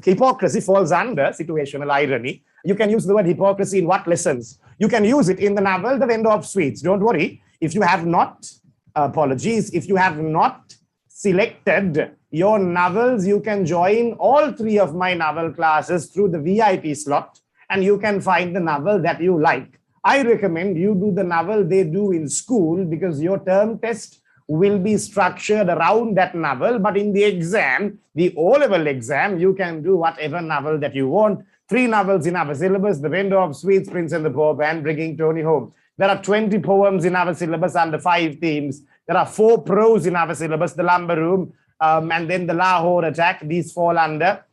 Hypocrisy falls under situational irony. You can use the word hypocrisy in what lessons? You can use it in the novel, The Vendor of Sweets. Don't worry. If you have not, if you have not selected your novels, you can join all 3 of my novel classes through the VIP slot and you can find the novel that you like. I recommend you do the novel they do in school because your term test will be structured around that novel. But in the exam, the O-level exam, you can do whatever novel that you want. 3 novels in our syllabus, The Vendor of Sweets, Prince and the Pope, and Bringing Tony Home. There are 20 poems in our syllabus under 5 themes. There are 4 prose in our syllabus, The Lumber Room, and then The Lahore Attack. These fall under,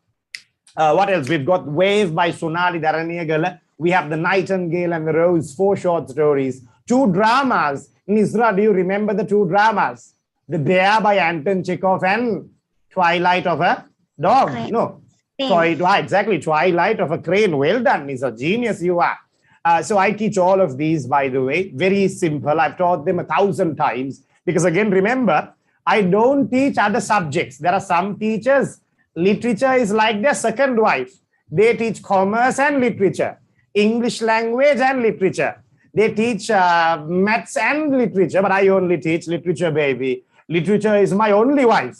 what else? We've got Wave by Sonali Dharaniyagala. We have The Nightingale and the Rose, 4 short stories. 2 dramas. Nisra, do you remember the 2 dramas? The Bear by Anton Chekhov and Twilight of a Dog. Crane. No. Exactly. Twilight of a Crane. Well done, Nisra. Genius you are. So I teach all of these, by the way. Very simple. I've taught them 1,000 times. Because again, remember, I don't teach other subjects. There are some teachers, literature is like their second wife. They teach commerce and literature, English language and literature. They teach maths and literature, but I only teach literature, baby. Literature is my only wife.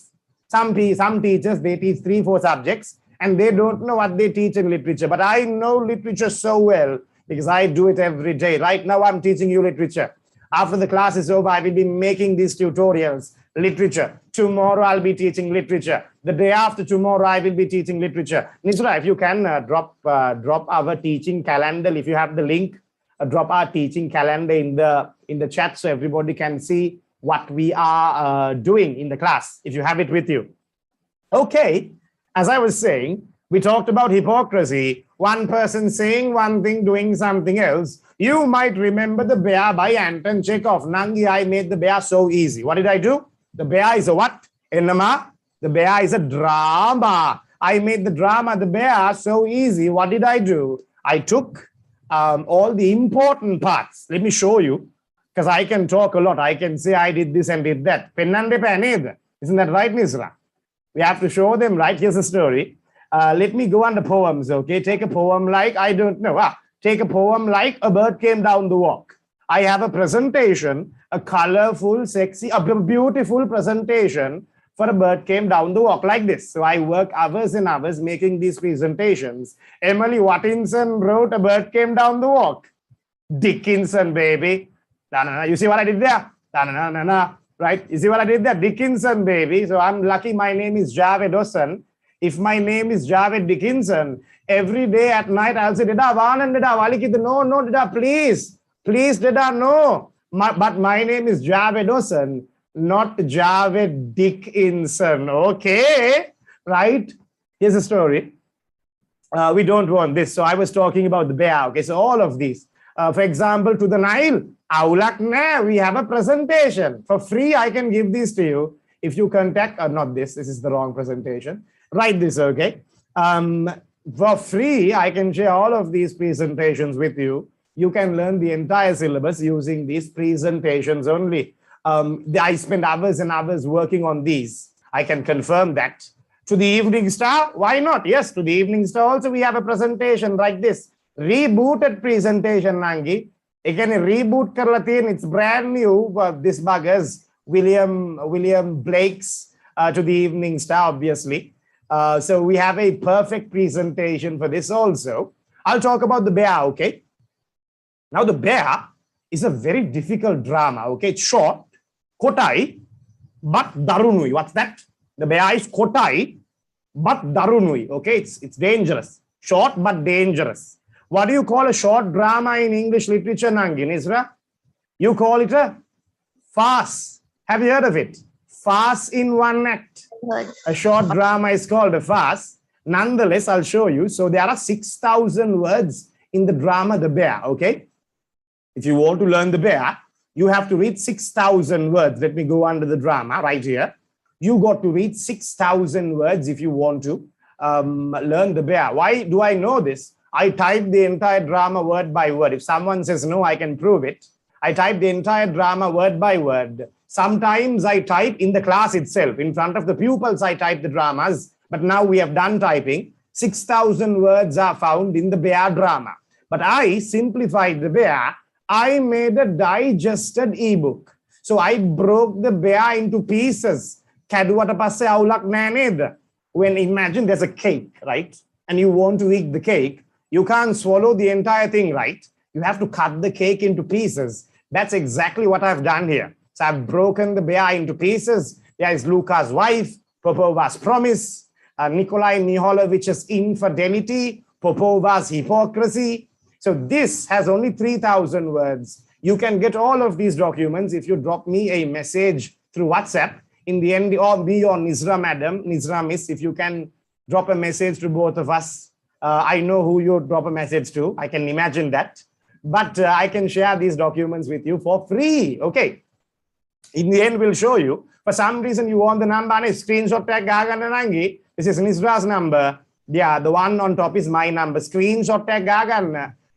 Some teachers, they teach 3-4 subjects and they don't know what they teach in literature. But I know literature so well because I do it every day. Right now, I'm teaching you literature. After the class is over, I will be making these tutorials, literature. Tomorrow, I'll be teaching literature. The day after tomorrow, I will be teaching literature. Nisra, if you can drop our teaching calendar, if you have the link, drop our teaching calendar in the chat so everybody can see what we are doing in the class, if you have it with you. Okay, as I was saying, we talked about hypocrisy. One person saying one thing, doing something else. You might remember The Bear by Anton Chekhov. Nangi, I made The Bear so easy. What did I do? The Bear is a what? Enema? The Bear is a drama. I made the drama The Bear so easy. What did I do? I took all the important parts. Let me show you, because I can talk a lot. I can say I did this and did that. Isn't that right, Nisra? We have to show them, right? Here's a story. Let me go under poems, okay? Take a poem like, I don't know. Take a poem like A Bird Came Down the Walk. I have a presentation, a colorful, sexy, a beautiful presentation for A Bird Came Down the Walk like this. So I work hours and hours making these presentations. Emily Watkinson wrote A Bird Came Down the Walk. Dickinson, baby. Da-na-na. You see what I did there? Da-na-na-na-na. Right? You see what I did there? Dickinson, baby. So I'm lucky my name is Javed Ossen. If my name is Javed Dickinson, every day at night I'll say, Dada, Vanan, Dada, Walikita, no, no, Dada, please. Please, Dada, no. But my name is Javed Ossen, not Javed Dickinson. Okay? Right? Here's a story. We don't want this. So I was talking about the bear. Okay, so all of these. For example, to the Nile, we have a presentation. For free, I can give these to you. If you contact, not this is the wrong presentation. Write this, okay? For free, I can share all of these presentations with you. You can learn the entire syllabus using these presentations only. I spend hours and hours working on these. I can confirm that. To the Evening Star, why not? Yes, to the Evening Star also we have a presentation like this. Rebooted presentation, Nangi. Again, reboot karla thiyen, it's brand new. This buggers, William Blake's to the Evening Star, obviously. So we have a perfect presentation for this also. I'll talk about the bear, okay? Now the bear is a very difficult drama, okay? It's short, kotai, but darunui. What's that? The bear is kotai, but darunui, okay? It's dangerous. Short, but dangerous. What do you call a short drama in English literature, Nangin, Isra? You call it a farce. Have you heard of it? Farce in one act. A short drama is called a farce. Nonetheless, I'll show you. So there are 6,000 words in the drama The Bear, okay? If you want to learn The Bear, you have to read 6,000 words. Let me go under the drama right here. You got to read 6,000 words if you want to learn The Bear. Why do I know this? I type the entire drama word by word. If someone says no, I can prove it. I type the entire drama word by word. Sometimes I type in the class itself. In front of the pupils, I type the dramas. But now we have done typing. 6,000 words are found in the Bear drama. But I simplified the Bear. I made a digested ebook. So I broke the Bear into pieces. When imagine there's a cake, right? And you want to eat the cake. You can't swallow the entire thing, right? You have to cut the cake into pieces. That's exactly what I've done here. So I've broken the bear into pieces. There is Luca's wife, Popova's promise, Nikolai Mihalovich's infidelity, Popova's hypocrisy. So this has only 3,000 words. You can get all of these documents if you drop me a message through WhatsApp. In the end, or me or Nizra Madam, Nizra Miss, if you can drop a message to both of us. I know who you drop a message to. I can imagine that. But I can share these documents with you for free. Okay. In the end, we'll show you. For some reason, you want the number and a screenshot tag. This is Nizra's number. Yeah, the one on top is my number. Screenshot tag.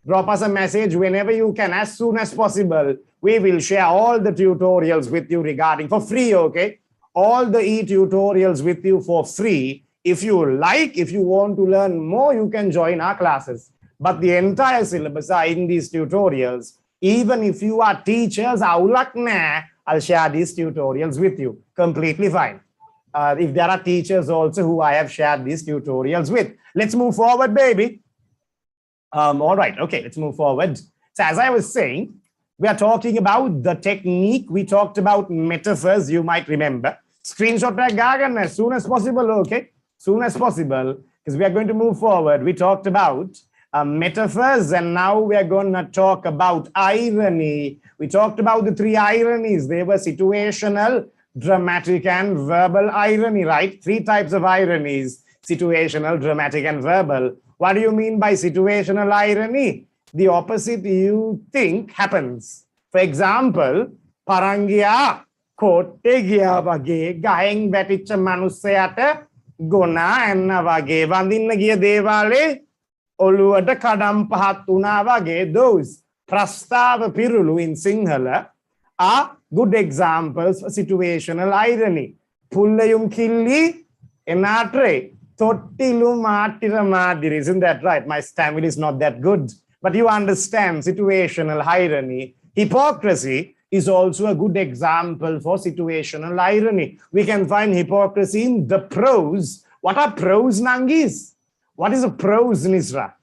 Drop us a message whenever you can, as soon as possible. We will share all the tutorials with you regarding for free, okay? All the e-tutorials with you for free. If you like, if you want to learn more, you can join our classes. But the entire syllabus are in these tutorials. Even if you are teachers, I'll share these tutorials with you. Completely fine. If there are teachers also who I have shared these tutorials with. Let's move forward, baby. All right, okay, let's move forward. So as I was saying, we are talking about the technique. We talked about metaphors, you might remember. Screenshot tag Gagan as soon as possible, okay? Soon as possible, because we are going to move forward. We talked about metaphors, and now we are going to talk about irony. We talked about the 3 ironies. They were situational, dramatic, and verbal irony, right? 3 types of ironies: situational, dramatic, and verbal. What do you mean by situational irony? The opposite you think happens. For example, parangiya kotte giya wage gahen වැටිච්ච මනුස්සයාට ගොනා එන්න වගේ වඳින්න ගිය දේවාලේ ඔළුවට කඩම් පහත් වුණා වගේ. Those ප්‍රස්තාව පිරුළු in Sinhala are good examples for situational irony. පුල්ලයුම් කිල්ලි එනාට්‍රේ තොට්ටිලු මාටිර මාදිරි. Isn't that right? My Tamil is not that good. But you understand situational irony. Hypocrisy is also a good example for situational irony. We can find hypocrisy in the prose. What are prose, Nangis? What is a prose, Nisra?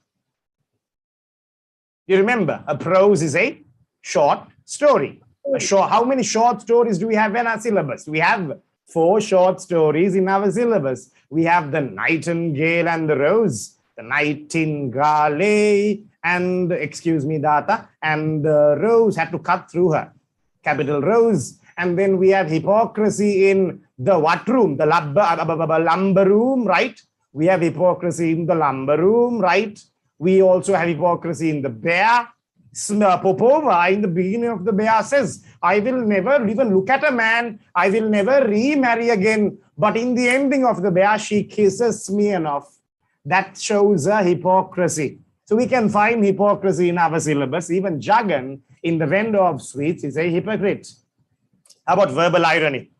You remember, a prose is a short story. How many short stories do we have in our syllabus? We have 4 short stories in our syllabus. We have the Nightingale and the Rose, the Nightingale and, excuse me, Data, and the Rose had to cut through her, capital Rose. And then we have hypocrisy in the what room? The lumber room, right? We have hypocrisy in the lumber room, right? We also have hypocrisy in the bear. Popova in the beginning of the bear says, I will never even look at a man. I will never remarry again. But in the ending of the bear, she kisses me enough. That shows a hypocrisy. So we can find hypocrisy in our syllabus. Even Jagan in the vendor of sweets is a hypocrite. How about verbal irony?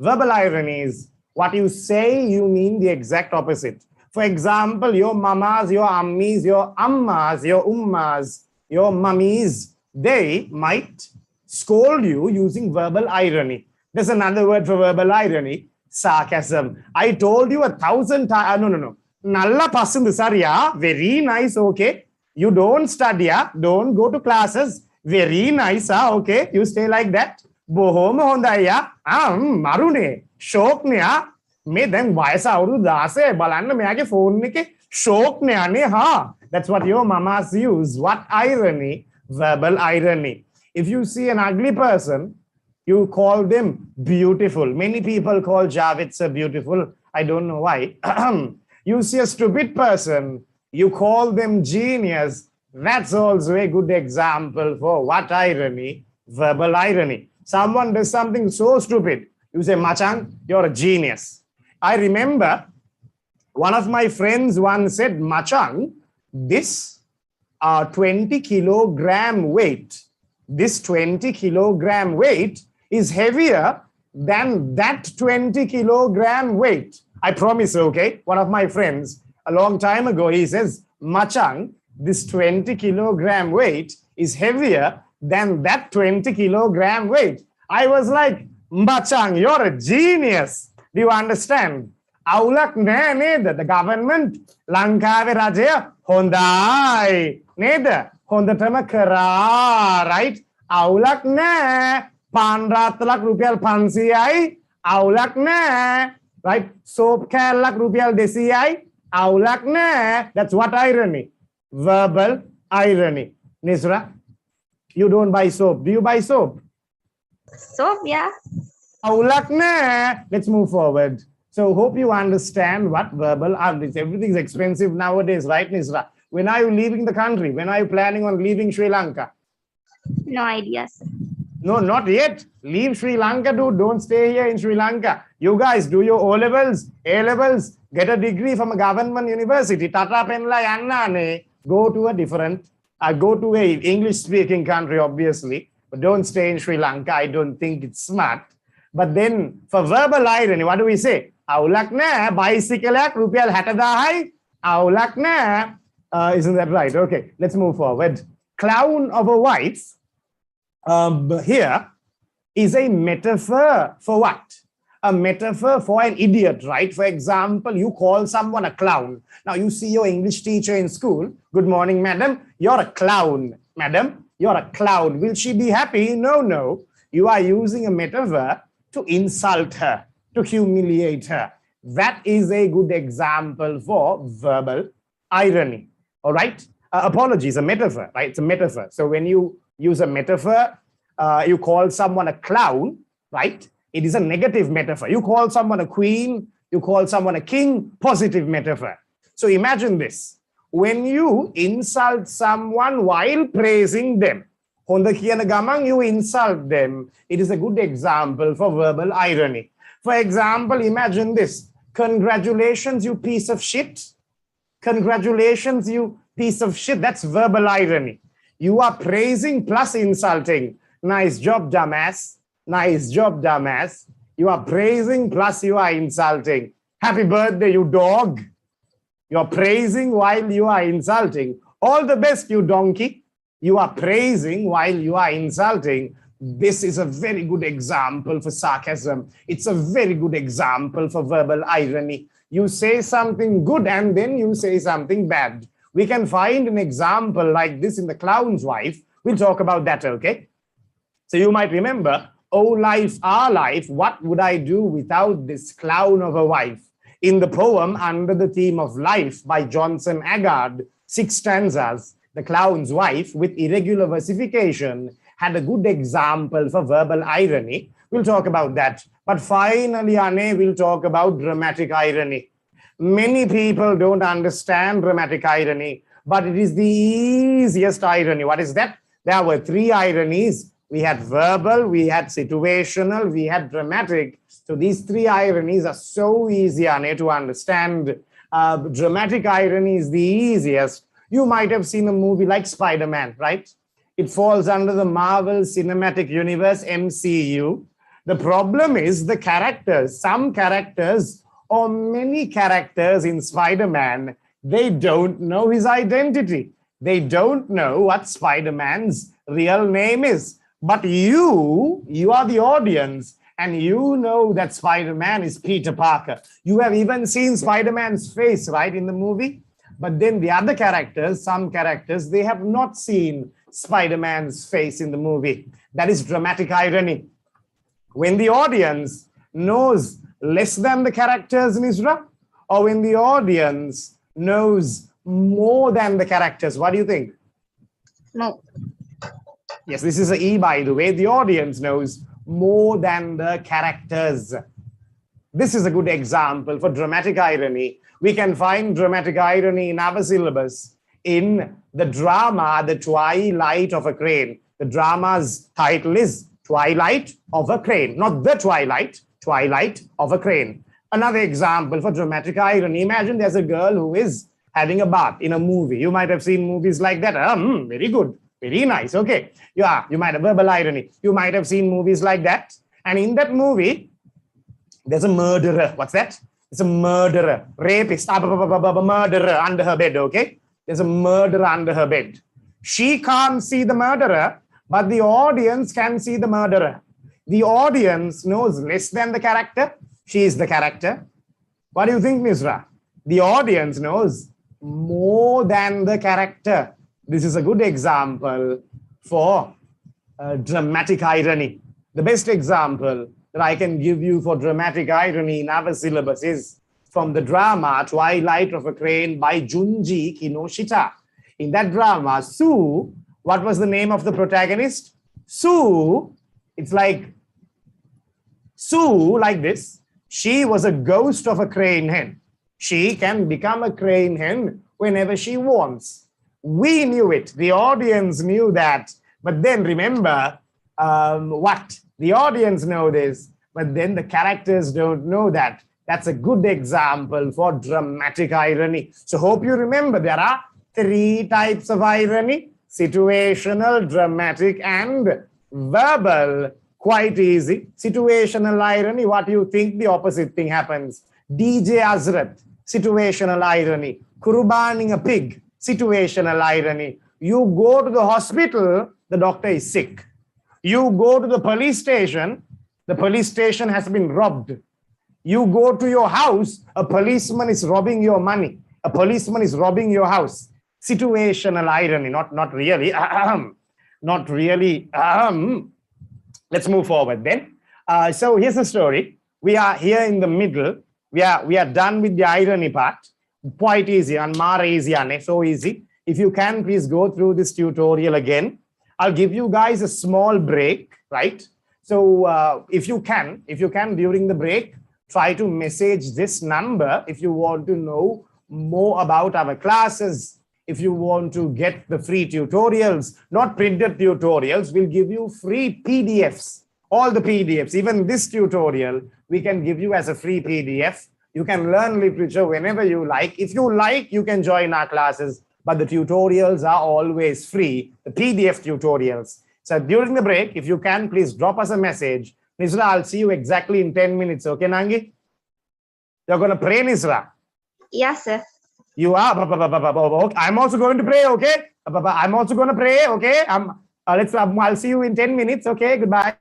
Verbal irony is what you say, you mean the exact opposite. For example, your mamas, your ammis, your ammas, your ummas, your mummies, they might scold you using verbal irony. There's another word for verbal irony, sarcasm. I told you 1,000 times, no. Nalla pasundu sariya, very nice, okay. You don't study, don't go to classes, very nice, okay. You stay like that. Bohoma hondaya, marune, shokne, me then vayasa avuru 16 balanna meyage phone එකේ shock ne ane ha. That's what your mamas use. What irony? Verbal irony. If you see an ugly person, you call them beautiful. Many people call Javed sir beautiful. I don't know why. You see a stupid person, you call them genius. That's also a good example for what irony? Verbal irony. Someone does something so stupid, you say, Machang, you're a genius. I remember one of my friends once said, Machang, this 20 kilogram weight, this 20 kilogram weight is heavier than that 20 kilogram weight. I promise, okay? One of my friends, a long time ago, he says, Machang, this 20 kilogram weight is heavier than that 20 kilogram weight. I was like, Machang, you're a genius. Do you understand? Aulak ne neda, the government, Lankave Rajaya, Hondai, neda, Hondatama Kara, right? Aulak ne, Panratlak Rupial Pansiyai, Aulak ne, right? Soap Kalak Rupial Desiyai, Aulak ne. That's what irony. Verbal irony. Nisra, you don't buy soap. Do you buy soap? Soap, yeah. Aulak ne. Let's move forward. So hope you understand what verbal irony is. Everything's expensive nowadays, right, Nisra? When are you leaving the country? When are you planning on leaving Sri Lanka? No idea, sir. No, not yet. Leave Sri Lanka, dude. Don't stay here in Sri Lanka. You guys do your O-levels, A-levels, get a degree from a government university. Tata penla yanna ne. Go to a different, go to a English-speaking country, obviously. But don't stay in Sri Lanka. I don't think it's smart. But then for verbal irony, what do we say? Aulak ne, bicycle ak, rupial 60,000. Aulak ne. Isn't that right? Okay, let's move forward. Clown of a wife here is a metaphor for what? A metaphor for an idiot, right? For example, you call someone a clown. Now you see your English teacher in school. Good morning, madam. You're a clown. Madam, you're a clown. Will she be happy? No, no. You are using a metaphor to insult her, to humiliate her. That is a good example for verbal irony. All right? Apologies, a metaphor, right? It's a metaphor. So when you use a metaphor, you call someone a clown, right? It is a negative metaphor. You call someone a queen, you call someone a king, positive metaphor. So imagine this. When you insult someone while praising them, you insult them. It is a good example for verbal irony. For example, imagine this. Congratulations, you piece of shit. Congratulations, you piece of shit. That's verbal irony. You are praising plus insulting. Nice job, dumbass. Nice job, dumbass. You are praising plus you are insulting. Happy birthday, you dog. You're praising while you are insulting. All the best, you donkey. You are praising while you are insulting. This is a very good example for sarcasm. It's a very good example for verbal irony. You say something good and then you say something bad. We can find an example like this in The Clown's Wife. We'll talk about that, okay? So you might remember, oh life, our life, what would I do without this clown of a wife? In the poem Under the Theme of Life by Johnson Agard, 6 stanzas, The Clown's Wife, with irregular versification, had a good example for verbal irony. We'll talk about that. But finally, Ane, we'll talk about dramatic irony. Many people don't understand dramatic irony, but it is the easiest irony. What is that? There were 3 ironies. We had verbal, we had situational, we had dramatic. So these 3 ironies are so easy, Ane, to understand. Dramatic irony is the easiest. You might have seen a movie like Spider-Man, right? It falls under the Marvel Cinematic Universe, MCU. The problem is the characters, some characters or many characters in Spider-Man, they don't know his identity. They don't know what Spider-Man's real name is. But you are the audience, and you know that Spider-Man is Peter Parker. You have even seen Spider-Man's face, right, in the movie? But then the other characters, some characters, they have not seen Spider-Man's face in the movie. That is dramatic irony. When the audience knows less than the characters, Nisra, or when the audience knows more than the characters, what do you think? No. Yes, this is an E, by the way. The audience knows more than the characters. This is a good example for dramatic irony. We can find dramatic irony in our syllabus in the drama, The Twilight of a Crane. The drama's title is Twilight of a Crane, not The Twilight, Twilight of a Crane. Another example for dramatic irony. Imagine there's a girl who is having a bath in a movie. You might have seen movies like that. Very good. Very nice. Okay. Yeah, you might have verbal irony. You might have seen movies like that. And in that movie, there's a murderer. What's that? It's a murderer, rapist, murderer under her bed. Okay. There's a murderer under her bed. She can't see the murderer, but the audience can see the murderer. The audience knows less than the character. She is the character. What do you think, Nisra? The audience knows more than the character. This is a good example for dramatic irony. The best example that I can give you for dramatic irony in our syllabus is from the drama Twilight of a Crane by Junji Kinoshita. In that drama, Sue, what was the name of the protagonist? Sue, it's like Sue, like this. She was a ghost of a crane hen. She can become a crane hen whenever she wants. We knew it. The audience knew that. But then remember, what? The audience know this, but then the characters don't know that. That's a good example for dramatic irony. So hope you remember there are 3 types of irony: situational, dramatic, and verbal. Quite easy. Situational irony, what do you think? The opposite thing happens. DJ Azrat, situational irony. Kurbaning a pig, situational irony. You go to the hospital, the doctor is sick. You go to the police station has been robbed. You go to your house, a policeman is robbing your money. A policeman is robbing your house. Situational irony, not really. Not really. Let's move forward then. So here's the story. We are here in the middle. We are done with the irony part. Quite easy. And mara easy, so easy. If you can, please go through this tutorial again. I'll give you guys a small break, right? So if you can during the break, try to message this number if you want to know more about our classes. If you want to get the free tutorials, not printed tutorials, we'll give you free PDFs, all the PDFs. Even this tutorial, we can give you as a free PDF. You can learn literature whenever you like. If you like, you can join our classes, but the tutorials are always free, the PDF tutorials. So during the break, if you can, please drop us a message. Nisra, I'll see you exactly in 10 minutes. Okay, Nangi? You're going to pray, Nisra? Yes, sir. You are. I'm also going to pray, okay? I'm also going to pray, okay? I'll see you in 10 minutes, okay? Goodbye.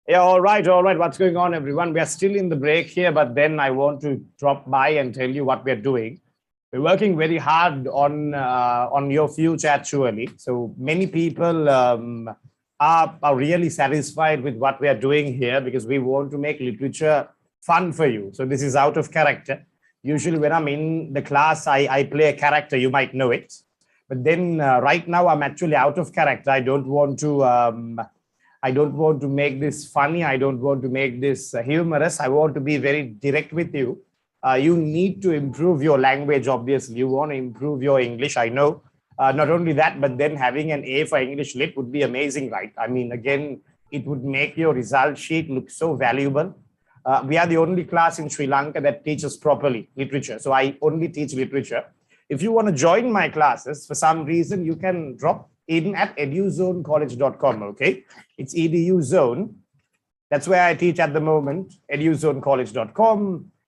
Yeah, all right, all right. What's going on, everyone? We are still in the break here, but then I want to drop by and tell you what we're doing. We're working very hard on your future, actually. So many people are really satisfied with what we are doing here because we want to make literature fun for you. So this is out of character. Usually when I'm in the class, I play a character, you might know it. But then right now I'm actually out of character. I don't want to make this funny. I don't want to make this humorous. I want to be very direct with you. You need to improve your language, obviously. You want to improve your English, I know. Not only that, but then having an A for English Lit would be amazing, right? I mean, again, it would make your result sheet look so valuable. We are the only class in Sri Lanka that teaches properly literature. So I only teach literature. If you want to join my classes, for some reason, you can drop in at EDU-ZONE okay? It's EDU-ZONE. That's where I teach at the moment, EDU-ZONE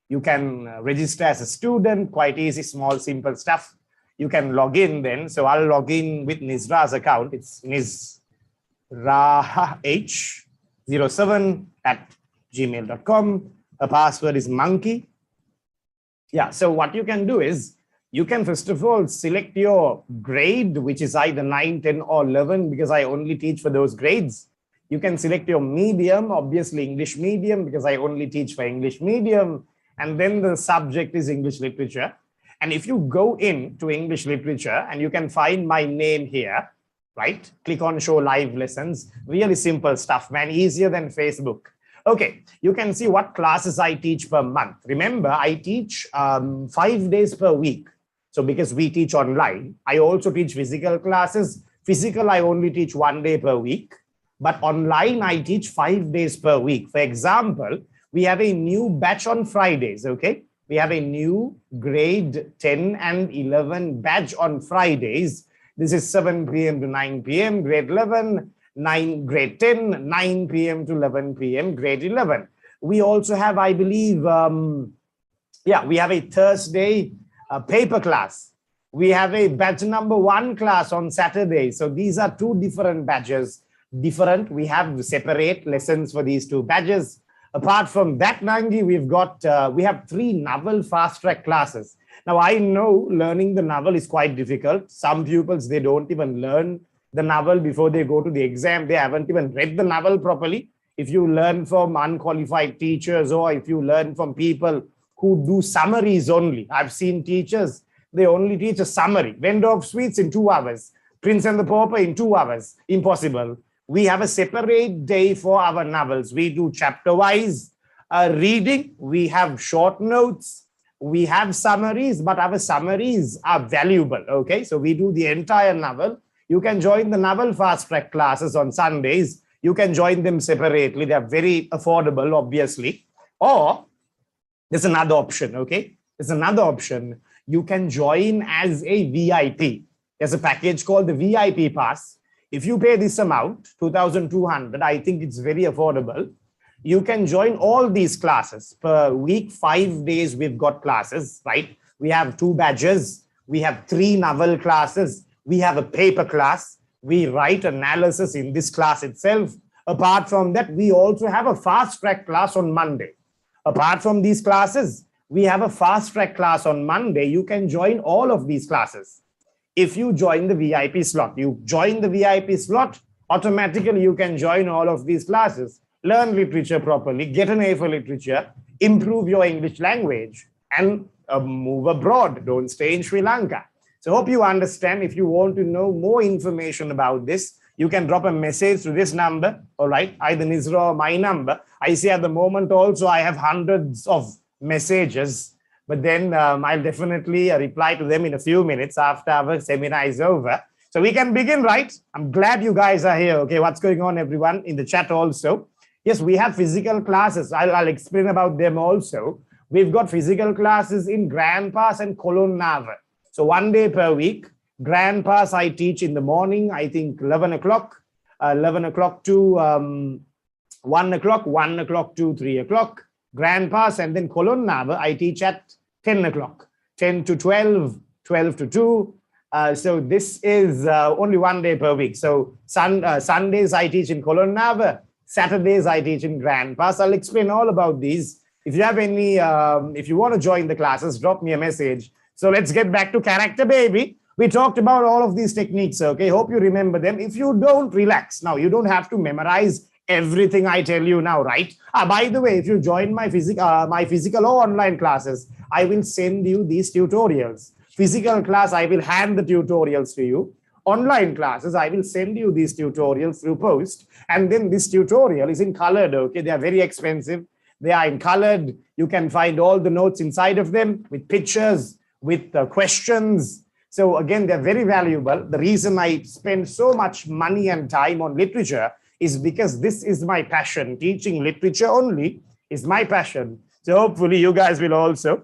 You can register as a student, quite easy, small, simple stuff. You can log in then. So I'll log in with Nizra's account. It's nizrah07@gmail.com. A password is monkey. Yeah, so what you can do is, you can first of all select your grade, which is either 9, 10, or 11, because I only teach for those grades. You can select your medium, obviously English medium, because I only teach for English medium. And then the subject is English literature. And if you go into English literature and you can find my name here, right? Click on show live lessons. Really simple stuff, man, easier than Facebook. Okay, you can see what classes I teach per month. Remember, I teach 5 days per week. So because we teach online, I also teach physical classes. Physical, I only teach 1 day per week. But online, I teach 5 days per week. For example, we have a new batch on Fridays, okay? We have a new grade 10 and 11 batch on Fridays. This is 7 p.m. to 9 p.m., grade 11, grade 10, 9 p.m. to 11 p.m., grade 11. We also have, I believe, we have a Thursday paper class. We have a batch number 1 class on Saturday. So these are 2 different batches. We have separate lessons for these 2 batches. Apart from that, Nangi, we have 3 novel fast track classes. Now, I know learning the novel is quite difficult. Some pupils, they don't even learn the novel before they go to the exam. They haven't even read the novel properly. If you learn from unqualified teachers, or if you learn from people who do summaries only. I've seen teachers, they only teach a summary. Vendor of Sweets in 2 hours. Prince and the Pauper in 2 hours. Impossible. We have a separate day for our novels. We do chapter-wise reading. We have short notes. We have summaries, but our summaries are valuable, okay? So we do the entire novel. You can join the novel fast-track classes on Sundays. You can join them separately. They're very affordable, obviously. Or there's another option, okay? There's another option. You can join as a VIP. There's a package called the VIP Pass. If you pay this amount, 2,200, I think it's very affordable. You can join all these classes. Per week, 5 days, we've got classes, right? We have 2 badges. We have 3 novel classes. We have a paper class. We write analysis in this class itself. Apart from that, we also have a fast track class on Monday. Apart from these classes, we have a fast track class on Monday. You can join all of these classes. If you join the VIP slot, automatically you can join all of these classes, learn literature properly, get an A for literature, improve your English language, and move abroad. Don't stay in Sri Lanka. So hope you understand. If you want to know more information about this, you can drop a message to this number, all right? Either Nizra or my number. I see at the moment also I have hundreds of messages, but then I'll definitely reply to them in a few minutes after our seminar is over. So we can begin, right? I'm glad you guys are here. Okay, what's going on, everyone, in the chat also? Yes, we have physical classes. I'll explain about them also. We've got physical classes in Grand Pass and Kolon Nava. So 1 day per week. Grand Pass I teach in the morning, I think 11 o'clock to 1 o'clock, 1 o'clock to 3 o'clock. Grand Pass, and then Kolon Nava I teach at 10 o'clock, 10 to 12, 12 to 2. So this is only 1 day per week. So Sundays I teach in Kolon Nava, Saturdays, I teach in Grandpa's. I'll explain all about these. If you have any, if you want to join the classes, drop me a message. So let's get back to character, baby. We talked about all of these techniques, okay? Hope you remember them. If you don't, relax. Now, you don't have to memorize everything I tell you now, right? By the way, if you join my physical or online classes, I will send you these tutorials. Physical class, I will hand the tutorials to you. Online classes, I will send you these tutorials through post. And then this tutorial is in colored, okay? They are very expensive. They are in colored. You can find all the notes inside of them with pictures, with questions. So again, they're very valuable. The reason I spend so much money and time on literature is because this is my passion. Teaching literature only is my passion. So hopefully you guys will also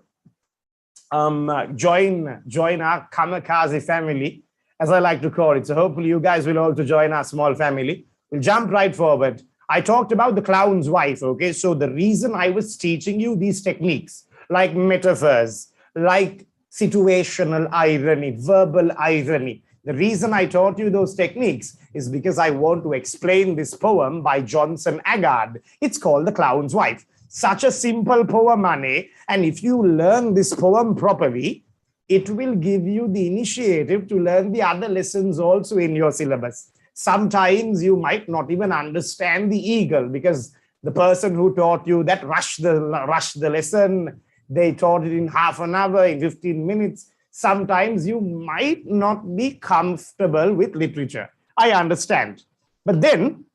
join our kamikaze family, as I like to call it. So hopefully you guys will also join our small family. We'll jump right forward. I talked about the clown's wife, okay? So the reason I was teaching you these techniques, like metaphors, like situational irony, verbal irony. The reason I taught you those techniques is because I want to explain this poem by Johnson Agard. It's called The Clown's Wife. Such a simple poem, Ane. And if you learn this poem properly, it will give you the initiative to learn the other lessons also in your syllabus. Sometimes you might not even understand the eagle because the person who taught you that rushed the lesson, they taught it in half an hour, in 15 minutes. Sometimes you might not be comfortable with literature. I understand. But then,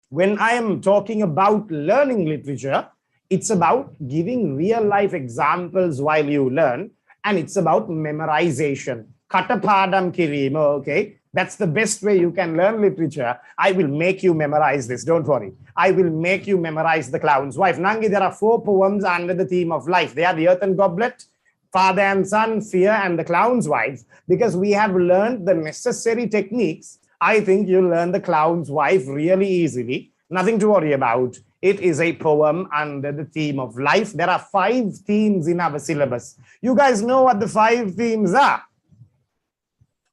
when I am talking about learning literature, it's about giving real life examples while you learn, and it's about memorization. Katapadam kirima, okay? That's the best way you can learn literature. I will make you memorize this, don't worry. I will make you memorize The Clown's Wife. Nangi, there are 4 poems under the theme of life. They are The Earthen Goblet, Father and Son, Fear, and The Clown's Wife. Because we have learned the necessary techniques, I think you'll learn The Clown's Wife really easily. Nothing to worry about. It is a poem under the theme of life. There are 5 themes in our syllabus. You guys know what the 5 themes are?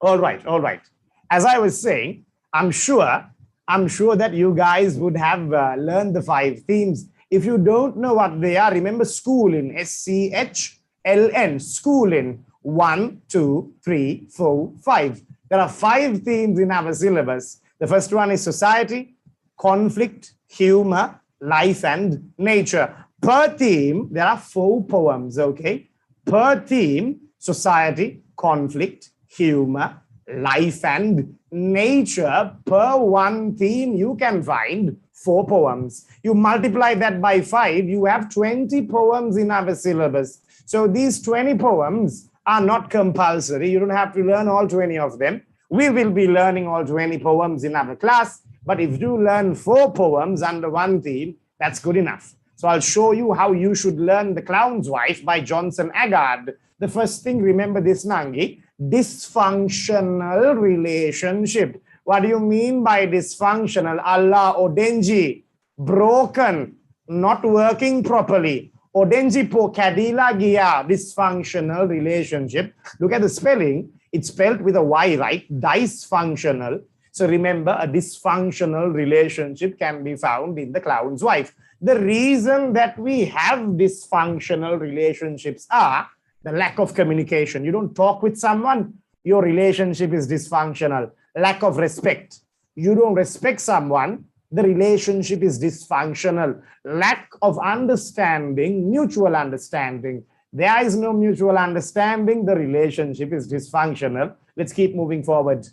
All right, all right. As I was saying, I'm sure that you guys would have learned the 5 themes. If you don't know what they are, remember Schoolin, S-C-H-L-N, Schoolin, 1, 2, 3, 4, 5. There are 5 themes in our syllabus. The first one is society, conflict, humor, life, and nature. Per theme, there are 4 poems, okay? Per theme, society, conflict, humor, life, and nature. Per one theme, you can find 4 poems. You multiply that by 5, you have 20 poems in our syllabus. So these 20 poems are not compulsory. You don't have to learn all 20 of them. We will be learning all 20 poems in our class. But if you learn 4 poems under one theme, that's good enough. So I'll show you how you should learn The Clown's Wife by Johnson Agard. The first thing, remember this, Nangi, dysfunctional relationship. What do you mean by dysfunctional? Allah, odenji, broken, not working properly. Odenji po kadila gia, dysfunctional relationship. Look at the spelling. It's spelled with a Y, right? Dysfunctional. So remember, a dysfunctional relationship can be found in The Clown's Wife. The reason that we have dysfunctional relationships are the lack of communication. You don't talk with someone, your relationship is dysfunctional. Lack of respect. You don't respect someone, the relationship is dysfunctional. Lack of understanding, mutual understanding. There is no mutual understanding, the relationship is dysfunctional. Let's keep moving forward.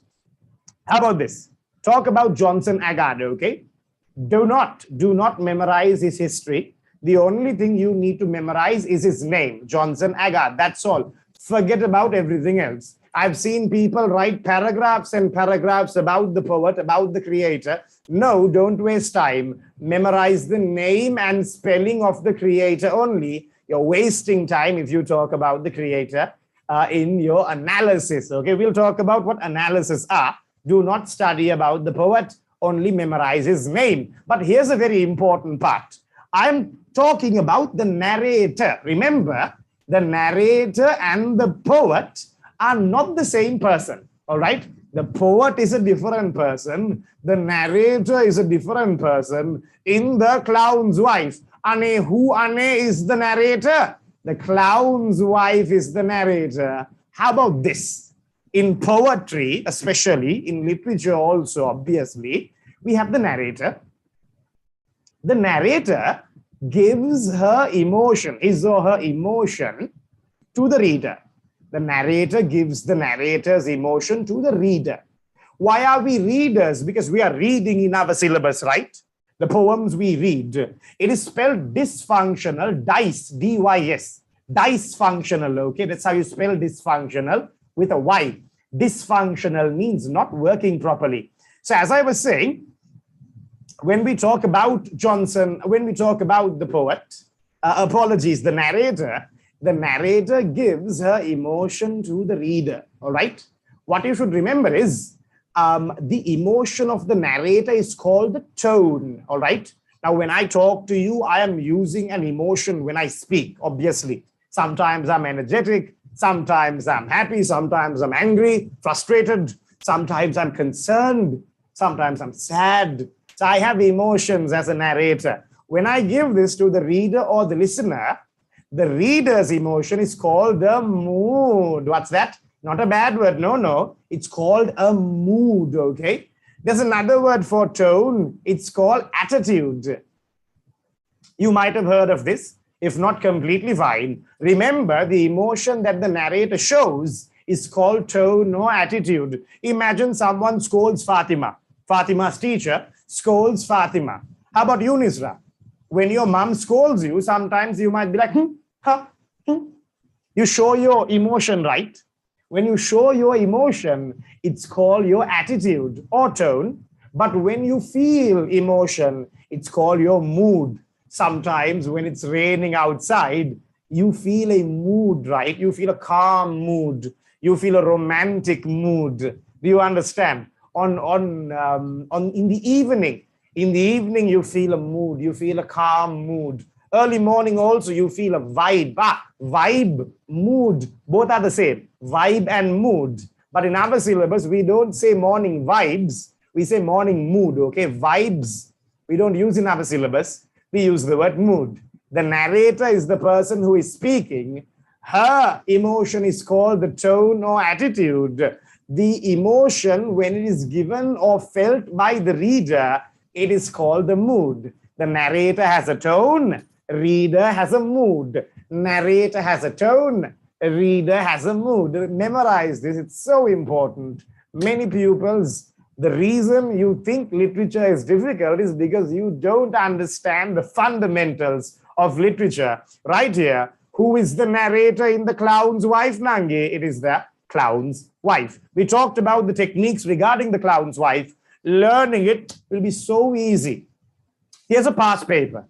How about this? Talk about Johnson Agard, okay? Do not memorize his history. The only thing you need to memorize is his name, Johnson Agard. That's all. Forget about everything else. I've seen people write paragraphs and paragraphs about the poet, about the creator. No, don't waste time. Memorize the name and spelling of the creator only. You're wasting time if you talk about the creator in your analysis. Okay, we'll talk about what analysis are. Do not study about the poet, only memorize his name. But here's a very important part. I'm talking about the narrator. Remember, the narrator and the poet are not the same person, all right? The poet is a different person. The narrator is a different person in The Clown's Wife. Ane, who Ane is the narrator? The clown's wife is the narrator. How about this? In poetry, especially in literature also, obviously, we have the narrator. The narrator gives her emotion, his or her emotion, to the reader. The narrator gives the narrator's emotion to the reader. Why are we readers? Because we are reading in our syllabus, right? The poems we read. It is spelled dysfunctional, dice, D-Y-S. Dysfunctional, okay? That's how you spell dysfunctional with a Y. Dysfunctional means not working properly. So as I was saying, when we talk about Johnson, when we talk about the poet, the narrator gives her emotion to the reader, all right? What you should remember is the emotion of the narrator is called the tone, all right? Now, when I talk to you, I am using an emotion when I speak, obviously. Sometimes I'm energetic, sometimes I'm happy, sometimes I'm angry, frustrated, sometimes I'm concerned, sometimes I'm sad. So I have emotions as a narrator. When I give this to the reader or the listener, the reader's emotion is called the mood. What's that? Not a bad word. No. It's called a mood, okay? There's another word for tone. It's called attitude. You might have heard of this. If not, completely fine. Remember, the emotion that the narrator shows is called tone or attitude. Imagine someone scolds Fatima. Fatima's teacher scolds Fatima. How about you, Nisra? When your mom scolds you, sometimes you might be like, You show your emotion, right? When you show your emotion, it's called your attitude or tone. But when you feel emotion, it's called your mood. Sometimes when it's raining outside, you feel a mood, right? You feel a calm mood. You feel a romantic mood. Do you understand? In the evening, you feel a mood. You feel a calm mood. Early morning also, you feel a vibe. Vibe, mood, both are the same. Vibe and mood. But in our syllabus, we don't say morning vibes. We say morning mood, okay? Vibes, we don't use in our syllabus. We use the word mood. The narrator is the person who is speaking. Her emotion is called the tone or attitude. The emotion, when it is given or felt by the reader, it is called the mood. The narrator has a tone, reader has a mood. Narrator has a tone, reader has a mood. Memorize this, it's so important. Many pupils, the reason you think literature is difficult is because you don't understand the fundamentals of literature. Right here, who is the narrator in The Clown's Wife, Nangi? It is the clown's wife. We talked about the techniques regarding the clown's wife. Learning it will be so easy. Here's a past paper.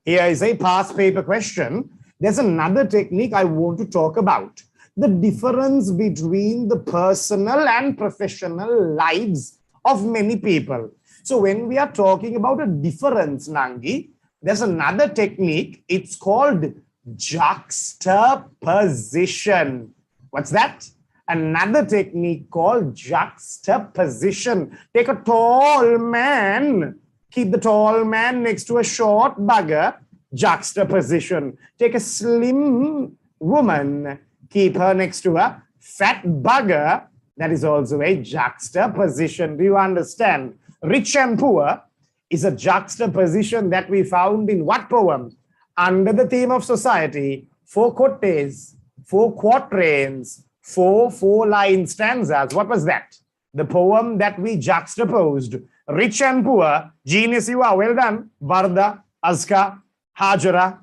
Here is a past paper question. There's another technique I want to talk about. The difference between the personal and professional lives of many people. So when we are talking about a difference, Nangi, there's another technique. It's called juxtaposition. What's that? Another technique called juxtaposition. Take a tall man, keep the tall man next to a short bugger, juxtaposition. Take a slim woman, keep her next to a fat bugger, that is also a juxtaposition. Do you understand? Rich and poor is a juxtaposition that we found in what poem? Under the theme of society, 4 quotes, 4 quatrains, 4 4-line stanzas. What was that? The poem that we juxtaposed. Rich and poor, genius you are, well done. Varda, Azka, Hajara,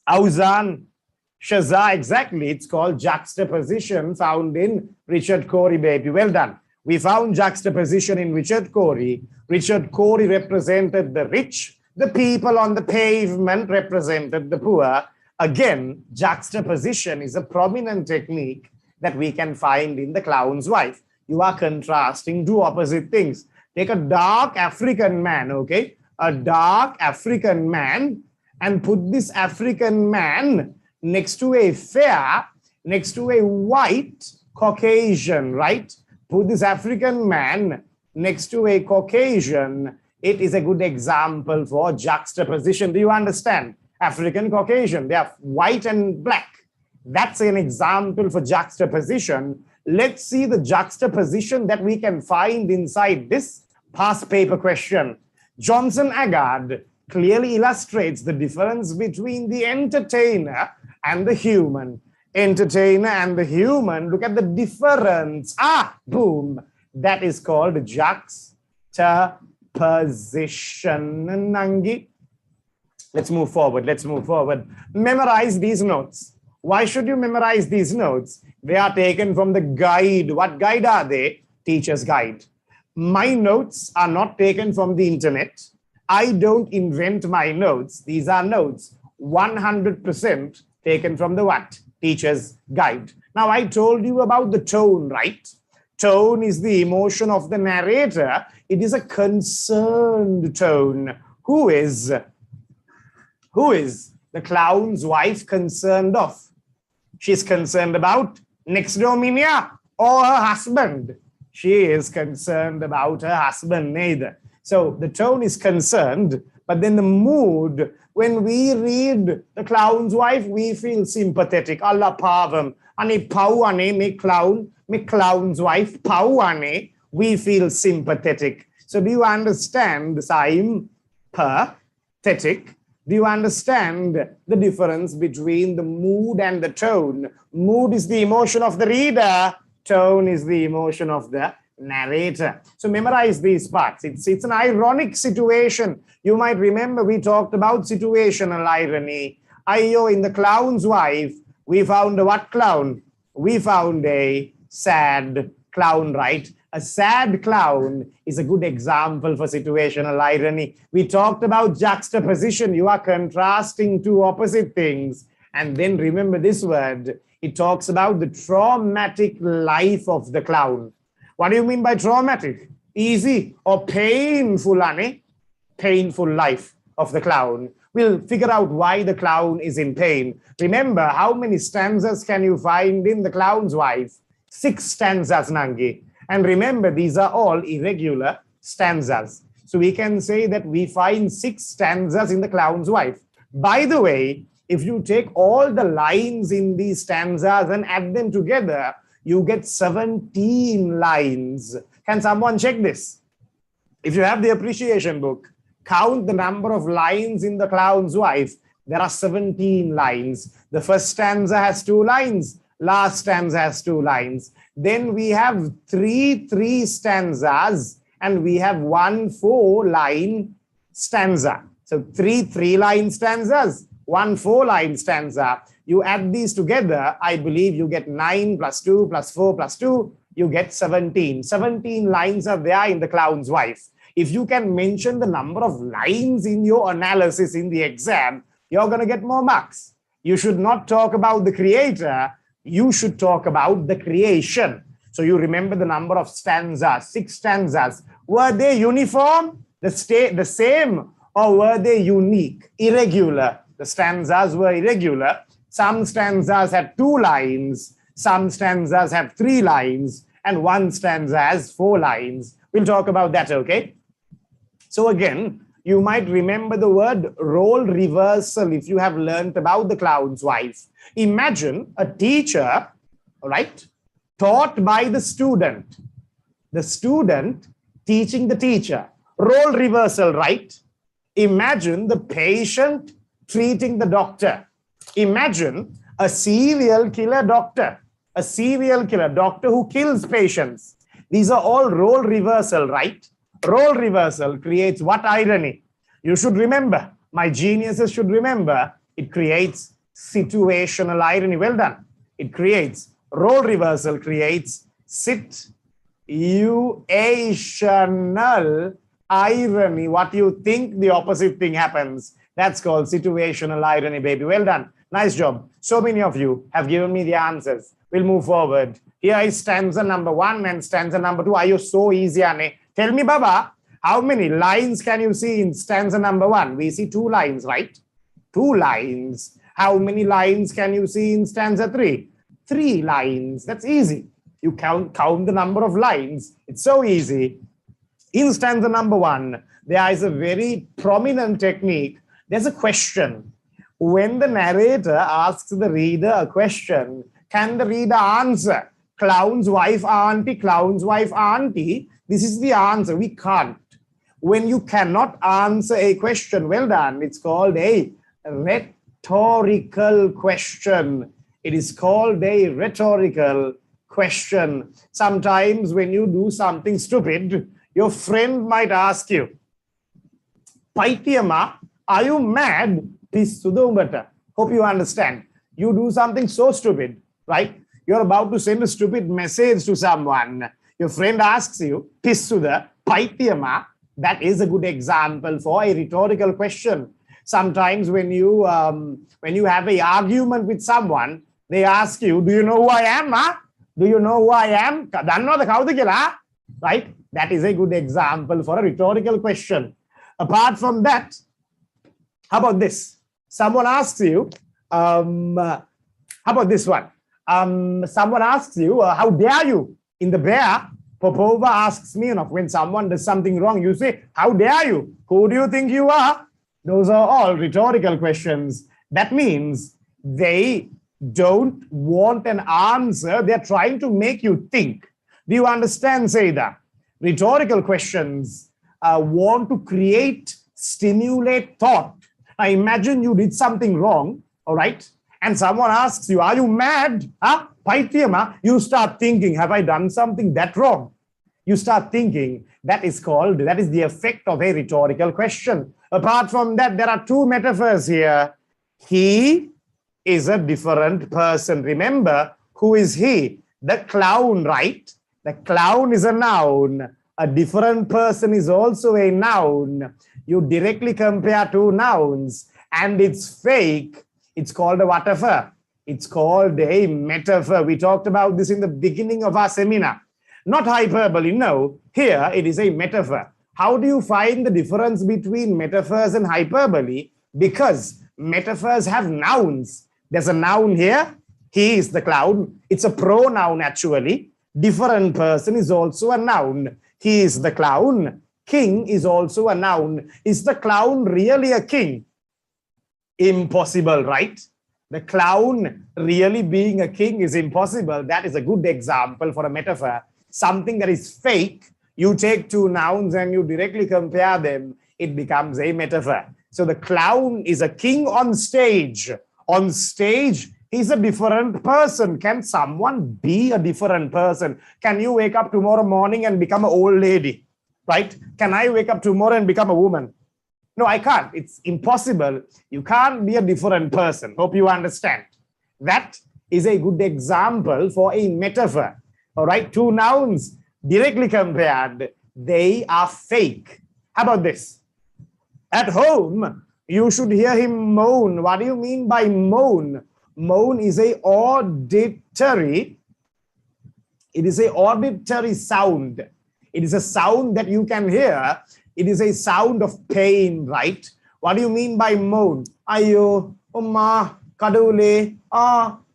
Auzan, Shaza, exactly. It's called juxtaposition, found in Richard Cory, baby. Well done. We found juxtaposition in Richard Cory. Richard Cory represented the rich. The people on the pavement represented the poor. Again, juxtaposition is a prominent technique that we can find in The Clown's Wife. You are contrasting 2 opposite things. Take a dark African man, okay? A dark African man, and put this African man next to a fair, next to a white Caucasian, right? put this African man next to a Caucasian, it is a good example for juxtaposition. Do you understand? African, Caucasian, they are white and black. That's an example for juxtaposition. Let's see the juxtaposition that we can find inside this past paper question. Johnson Agard clearly illustrates the difference between the entertainer and the human. Entertainer and the human, look at the difference. Ah, boom. That is called juxtaposition. Nangi. Let's move forward. Let's move forward. Memorize these notes. Why should you memorize these notes? They are taken from the guide. What guide are they? Teacher's guide. My notes are not taken from the internet. I don't invent my notes. These are notes 100% taken from the what? Teacher's guide. Now, I told you about the tone, right? Tone is the emotion of the narrator. It is a concerned tone. Who is the clown's wife concerned of? She's concerned about next door Minya or her husband. She is concerned about her husband, neither. So the tone is concerned, but then the mood, when we read the clown's wife, we feel sympathetic. Allah pavam. Ane pauane me clown's wife, pauane, we feel sympathetic. So do you understand the sympathetic? Do you understand the difference between the mood and the tone? Mood is the emotion of the reader. Tone is the emotion of the narrator. So memorize these parts. It's an ironic situation. You might remember we talked about situational irony. Ayo, in the clown's wife, we found a what clown? We found a sad clown, right? A sad clown is a good example for situational irony. We talked about juxtaposition. You are contrasting two opposite things. And then remember this word. It talks about the traumatic life of the clown. What do you mean by traumatic? Easy or painful, Annie? Painful life of the clown. We'll figure out why the clown is in pain. Remember, how many stanzas can you find in the clown's wife? 6 stanzas, Nangi. And remember, these are all irregular stanzas. So we can say that we find 6 stanzas in the clown's wife. By the way, if you take all the lines in these stanzas and add them together, you get 17 lines. Can someone check this? If you have the appreciation book, count the number of lines in the clown's wife. There are 17 lines. The first stanza has 2 lines. Last stanza has 2 lines. Then we have 3 stanzas and we have 1 4-line stanza. So 3 3-line stanzas, 1 4-line stanza. You add these together, I believe you get 9 plus 2 plus 4 plus 2, you get 17. 17 lines are there in the clown's wife. If you can mention the number of lines in your analysis in the exam, you're going to get more marks. You should not talk about the creator. You should talk about the creation. So you remember the number of stanzas, 6 stanzas. Were they uniform, the same, or were they unique, irregular? The stanzas were irregular. Some stanzas had 2 lines, some stanzas have 3 lines, and 1 stanza has 4 lines. We'll talk about that, okay? So again, you might remember the word role reversal if you have learned about the clown's wife. Imagine a teacher, right, taught by the student teaching the teacher. Role reversal, right? Imagine the patient treating the doctor. Imagine a serial killer doctor who kills patients. These are all role reversal, right? Role reversal creates what irony? You should remember, my geniuses should remember, it creates situational irony. Well done. It creates, role reversal creates situational irony. What you think, the opposite thing happens. That's called situational irony, baby. Well done. Nice job. So many of you have given me the answers. We'll move forward. Here is stanza number 1 and stanza number 2. Are you so easy, Anne? Tell me, Baba, how many lines can you see in stanza number 1? We see 2 lines, right? 2 lines. How many lines can you see in stanza 3? 3 lines. That's easy. You count the number of lines. It's so easy. In stanza number 1, there is a very prominent technique. There's a question. When the narrator asks the reader a question, can the reader answer? Clown's wife, auntie, clown's wife, auntie. This is the answer. We can't. When you cannot answer a question, well done. It's called a rhetorical question. It is called a rhetorical question. Sometimes when you do something stupid, your friend might ask you, Paitiyama, are you mad? Hope you understand. You do something so stupid, right? You're about to send a stupid message to someone. Your friend asks you, Pissuda, Paitiyama. That is a good example for a rhetorical question. Sometimes when you have an argument with someone, they ask you, do you know who I am? Huh? Do you know who I am? Right? That is a good example for a rhetorical question. Apart from that, how about this? Someone asks you, how about this one? Someone asks you, how dare you? In the bear, Popova asks me, when someone does something wrong, you say, how dare you? Who do you think you are? Those are all rhetorical questions. That means they don't want an answer. They're trying to make you think. Do you understand, Seda? Rhetorical questions want to create, stimulate thought. I imagine you did something wrong, all right? And someone asks you, are you mad? Huh? Paitiyama, you start thinking, have I done something that wrong? You start thinking. That is the effect of a rhetorical question. Apart from that, there are 2 metaphors here. He is a different person. Remember, who is he? The clown, right? The clown is a noun. A different person is also a noun. You directly compare 2 nouns and it's fake. It's called a whatever. It's called a metaphor. We talked about this in the beginning of our seminar. Not hyperbole, no. Here it is a metaphor. How do you find the difference between metaphors and hyperbole? Because metaphors have nouns. There's a noun here. He is the clown. It's a pronoun actually. Different person is also a noun. He is the clown. King is also a noun. Is the clown really a king? Impossible, right? The clown really being a king is impossible. That is a good example for a metaphor. Something that is fake, you take 2 nouns and you directly compare them, it becomes a metaphor. So the clown is a king on stage. On stage, he's a different person. Can someone be a different person? Can you wake up tomorrow morning and become an old lady, right? Can I wake up tomorrow and become a woman? No, I can't. It's impossible. You can't be a different person. Hope you understand. That is a good example for a metaphor. All right, 2 nouns directly compared, they are fake. How about this? At home, you should hear him moan. What do you mean by moan? Moan is a auditory. It is a auditory sound. It is a sound that you can hear. It is a sound of pain, right? What do you mean by moan? Ayo, Oma, Kadule,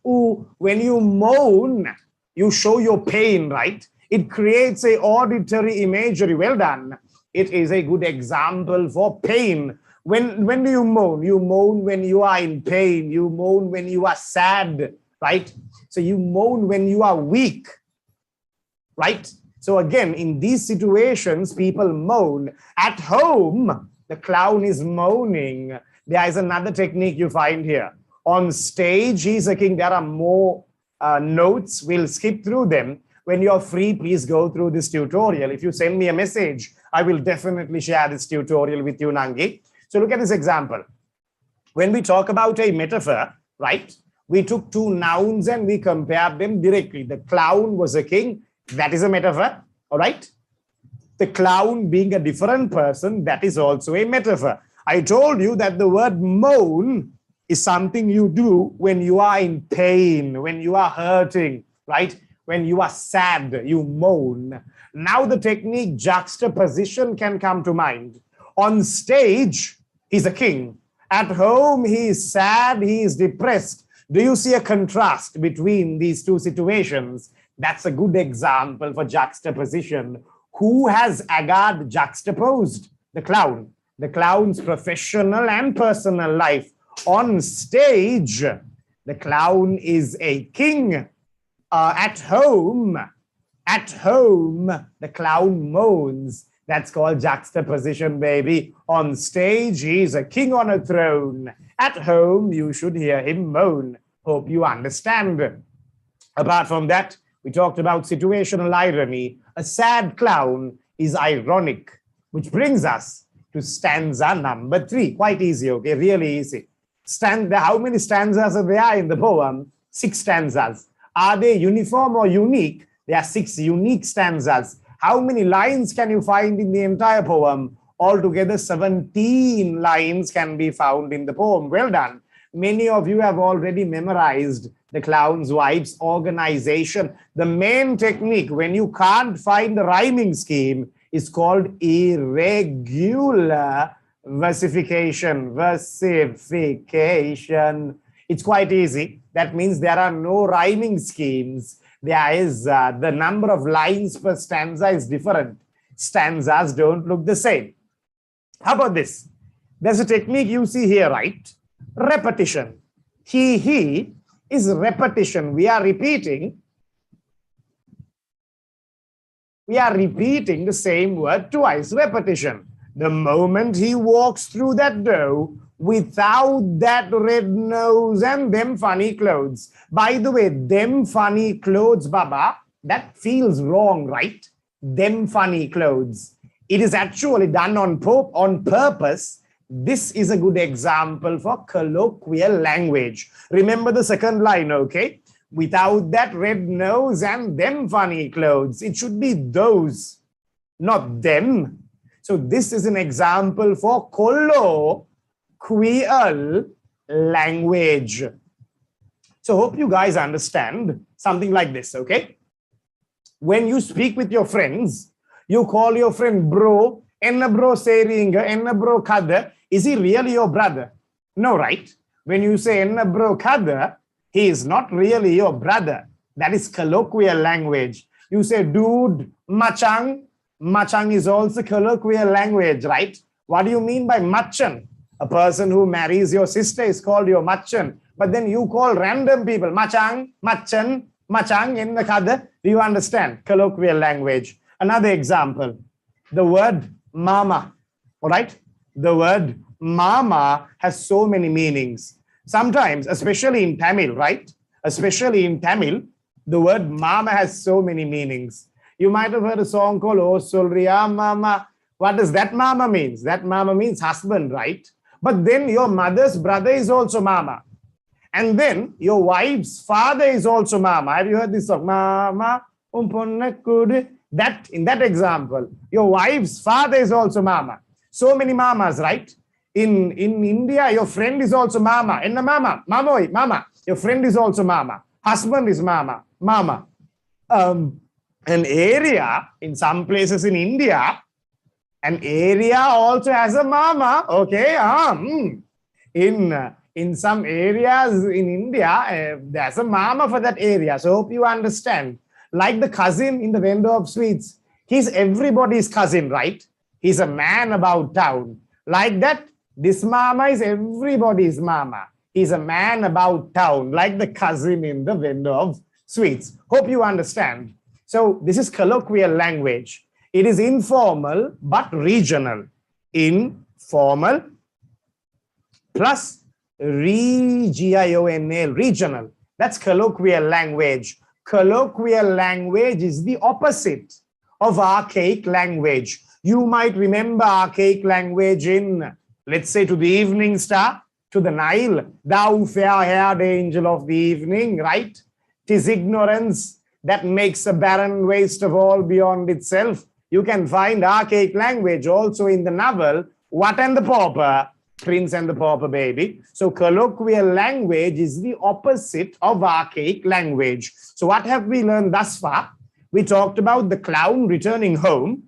ooh. When you moan, you show your pain, right? It creates a auditory imagery. Well done. It is a good example for pain. When do you moan? You moan when you are in pain. You moan when you are sad, right? So you moan when you are weak, right? So again, in these situations, people moan. At home, the clown is moaning. There is another technique you find here. On stage, he's a king. There are more notes. We'll skip through them. When you're free, please go through this tutorial. If you send me a message, I will definitely share this tutorial with you, Nangi. So look at this example. When we talk about a metaphor, right? We took 2 nouns and we compared them directly. The clown was a king. That is a metaphor, all right? The clown being a different person, that is also a metaphor. I told you that the word moan is something you do when you are in pain, when you are hurting, right? When you are sad, you moan. Now the technique juxtaposition can come to mind. On stage, he's a king. At home, he is sad, he is depressed. Do you see a contrast between these 2 situations? That's a good example for juxtaposition. Who has Agard juxtaposed? The clown. The clown's professional and personal life. On stage, the clown is a king. At home, the clown moans. That's called juxtaposition, baby. On stage, he's a king on a throne. At home, you should hear him moan. Hope you understand. Apart from that, we talked about situational irony. A sad clown is ironic, which brings us to stanza number 3. Quite easy, okay? Really easy. How many stanzas are there in the poem? 6 stanzas. Are they uniform or unique? There are 6 unique stanzas. How many lines can you find in the entire poem? Altogether, 17 lines can be found in the poem. Well done. Many of you have already memorized the clown's wife's organization. The main technique when you can't find the rhyming scheme is called irregular versification. Versification. It's quite easy. That means there are no rhyming schemes. There is the number of lines per stanza is different. Stanzas don't look the same. How about this? There's a technique you see here, right? Repetition. He is repetition. We are repeating the same word twice. Repetition. The moment he walks through that door, without that red nose and them funny clothes. By the way, them funny clothes, Baba, that feels wrong, right? Them funny clothes. It is actually done on purpose. This is a good example for colloquial language. Remember the second line, okay? Without that red nose and them funny clothes. It should be those, not them. So this is an example for colloquial language. So hope you guys understand something like this, okay? When you speak with your friends, you call your friend bro, enna bro seringa, enna bro kada. Is he really your brother? No, right? When you say enna bro kada, he is not really your brother. That is colloquial language. You say dude, machang. Machang is also colloquial language, right? What do you mean by machan? A person who marries your sister is called your machan. But then you call random people, machang, machan, machang in the kada. Do you understand? Colloquial language. Another example, the word mama, all right? The word mama has so many meanings. Sometimes, especially in Tamil, right? Especially in Tamil, the word mama has so many meanings. You might have heard a song called Oh Solriya Mama. What does that mama means? That mama means husband, right? But then your mother's brother is also mama. And then your wife's father is also mama. Have you heard this song? Mama, that in that example, your wife's father is also mama. So many mamas, right? In India, your friend is also mama. Enna mama, mamoi, mama. Your friend is also mama. Husband is mama, mama. An area in some places in India, an area also has a mama. Okay, in some areas in India, there's a mama for that area. So hope you understand. Like the cousin in the vendor of sweets, he's everybody's cousin, right? He's a man about town. Like that, this mama is everybody's mama. He's a man about town, like the cousin in the vendor of sweets. Hope you understand. So this is colloquial language. It is informal but regional. Informal plus regional, regional. That's colloquial language. Colloquial language is the opposite of archaic language. You might remember archaic language in, let's say, To the Evening Star, to the Nile, thou fair-haired angel of the evening, right? 'Tis ignorance that makes a barren waste of all beyond itself. You can find archaic language also in the novel, What and the Pauper, Prince and the Pauper Baby. So colloquial language is the opposite of archaic language. So what have we learned thus far? We talked about the clown returning home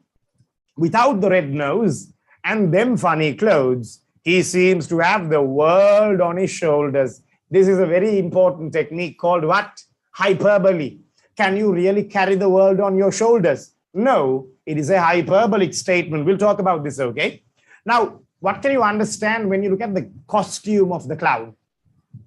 without the red nose and them funny clothes. He seems to have the world on his shoulders. This is a very important technique called what? Hyperbole. Can you really carry the world on your shoulders? No, it is a hyperbolic statement. We'll talk about this, okay? Now, what can you understand when you look at the costume of the clown?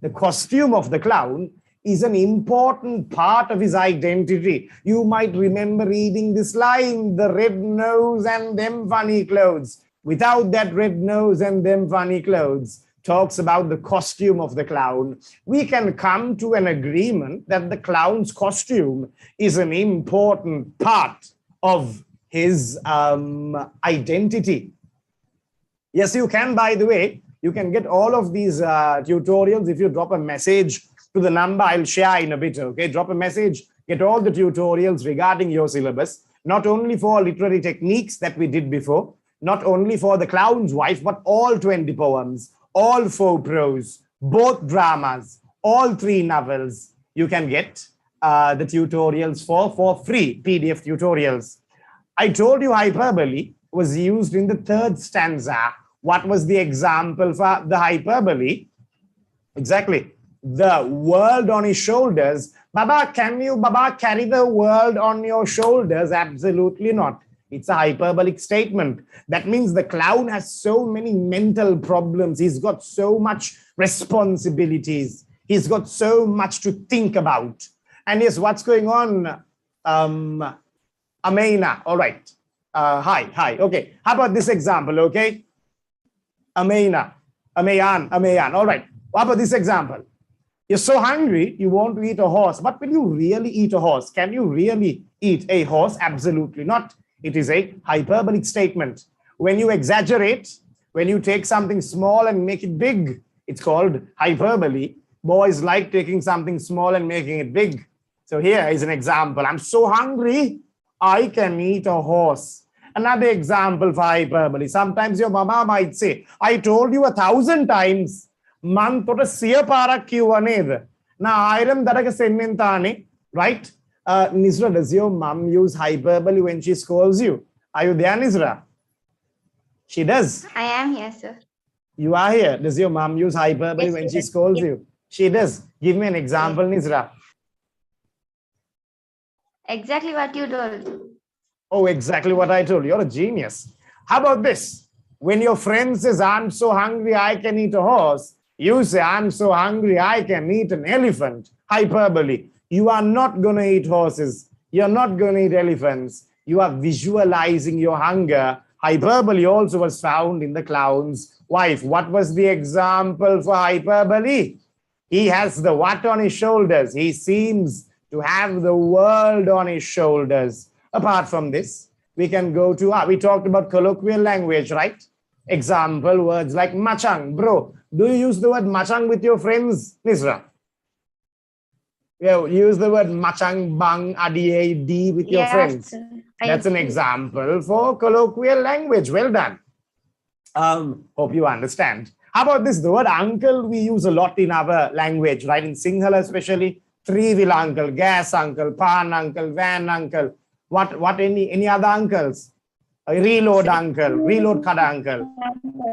The costume of the clown is an important part of his identity. You might remember reading this line, the red nose and them funny clothes. Without that red nose and them funny clothes, talks about the costume of the clown. We can come to an agreement that the clown's costume is an important part of his identity. Yes, you can, by the way, you can get all of these tutorials if you drop a message to the number I'll share in a bit, okay? Drop a message, get all the tutorials regarding your syllabus, not only for literary techniques that we did before, not only for The Clown's Wife, but all 20 poems, all 4 prose, both dramas, all 3 novels. You can get the tutorials for free, PDF tutorials. I told you hyperbole was used in the 3rd stanza. What was the example for the hyperbole? Exactly. The world on his shoulders. Baba, can you, Baba, carry the world on your shoulders? Absolutely not. It's a hyperbolic statement. That means the clown has so many mental problems. He's got so much responsibilities. He's got so much to think about. And yes, what's going on? Amaina, all right. Hi, okay. How about this example, okay? Amaina, Amayan, all right. How about this example? You're so hungry, you want to eat a horse. But will you really eat a horse? Can you really eat a horse? Absolutely not. It is a hyperbolic statement. When you exaggerate, when you take something small and make it big, it's called hyperbole. Boys like taking something small and making it big. So here is an example. I'm so hungry, I can eat a horse. Another example for hyperbole. Sometimes your mama might say, I told you 1,000 times. Man tota siya parak kiwa neda. Na ayram daraka sennen tane, right? Nisra, does your mom use hyperbole when she scolds you? Are you there, Nisra? She does. I am here, sir. You are here. Does your mom use hyperbole Yes, when she she does. scolds Yes. you? She does. Give me an example, Nisra. Exactly what you told. Oh, exactly what I told you. You're a genius. How about this? When your friend says, I'm so hungry, I can eat a horse, you say, I'm so hungry, I can eat an elephant. Hyperbole. You are not going to eat horses. You're not going to eat elephants. You are visualizing your hunger. Hyperbole also was found in The Clown's Wife. What was the example for hyperbole? He has the what on his shoulders? He seems to have the world on his shoulders. Apart from this, we can go to, we talked about colloquial language, right? Example words like machang. Bro, do you use the word machang with your friends, Nisra? Yeah, use the word machang, bang, adi, with your friends. Sir. That's an example for colloquial language. Well done. Hope you understand. How about this? The word uncle we use a lot in our language, right? In Sinhala especially. Three-wheel uncle, gas uncle, pan uncle, van uncle. What any other uncles? A reload uncle, reload kada uncle,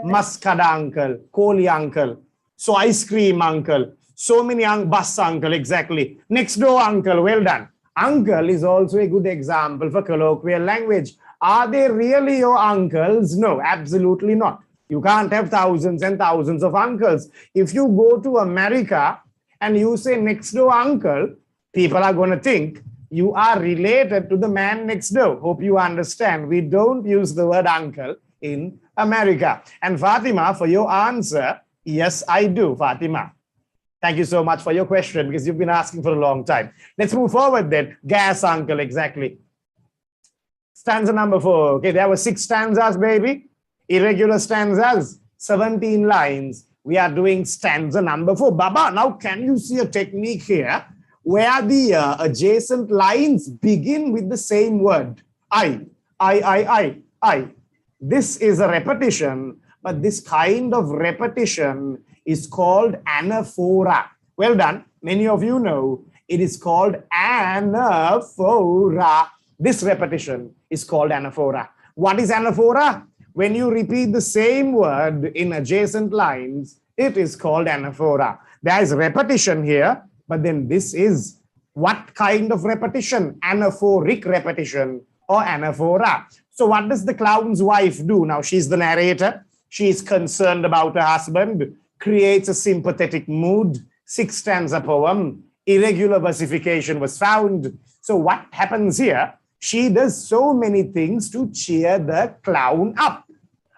muskada uncle, koli uncle, so ice cream uncle, so many bus uncle, exactly. Next door uncle, well done. Uncle is also a good example for colloquial language. Are they really your uncles? No, absolutely not. You can't have thousands and thousands of uncles. If you go to America and you say next door uncle, people are going to think you are related to the man next door. Hope you understand. We don't use the word uncle in America. And Fatima, for your answer, yes, I do, Fatima. Thank you so much for your question because you've been asking for a long time. Let's move forward then. Gas uncle, exactly. Stanza number 4. Okay, there were 6 stanzas, baby. Irregular stanzas, 17 lines. We are doing stanza number 4. Baba, now can you see a technique here where the adjacent lines begin with the same word? I. This is a repetition, but this kind of repetition is called anaphora. Well done. Many of you know it is called anaphora. This repetition is called anaphora. What is anaphora? When you repeat the same word in adjacent lines, it is called anaphora. There is repetition here, but then this is What kind of repetition? Anaphoric repetition or anaphora. So what does the clown's wife do? Now she's the narrator. She's concerned about her husband, creates a sympathetic mood, 6-stanza poem, irregular versification was found. So what happens here? She does so many things to cheer the clown up.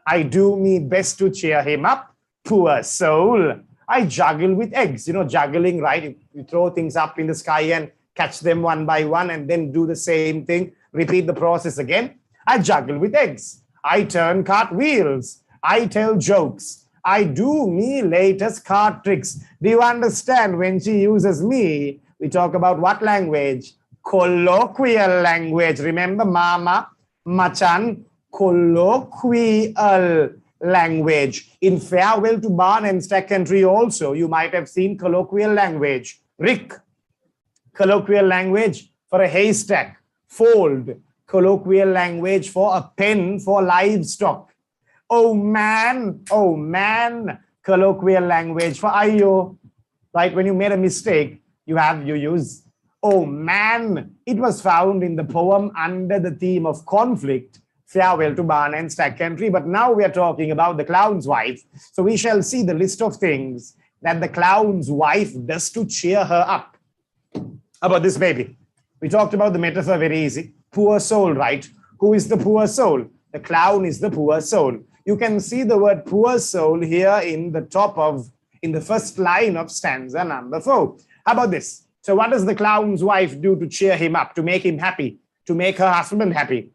I do my best to cheer him up. Poor soul. I juggle with eggs. You know, juggling, right? You throw things up in the sky and catch them one by one and then do the same thing. Repeat the process again. I juggle with eggs. I turn cartwheels. I tell jokes. I do me latest card tricks. Do you understand when she uses me? We talk about what language? Colloquial language. Remember, mama, machan, colloquial language. In Farewell to Barn and Stack Country also, you might have seen colloquial language. Rick, colloquial language for a haystack. Fold, colloquial language for a pen for livestock. Oh man, colloquial language for ayo. Right, when you made a mistake, you use oh man. It was found in the poem under the theme of conflict, Farewell to Barn and Stack Country. But now we are talking about the clown's wife. So we shall see the list of things that the clown's wife does to cheer her up. About this baby. We talked about the metaphor very easy. Poor soul, right? Who is the poor soul? The clown is the poor soul. You can see the word poor soul here in the first line of stanza number 4. How about this? So what does the clown's wife do to cheer him up, to make him happy, to make her husband happy?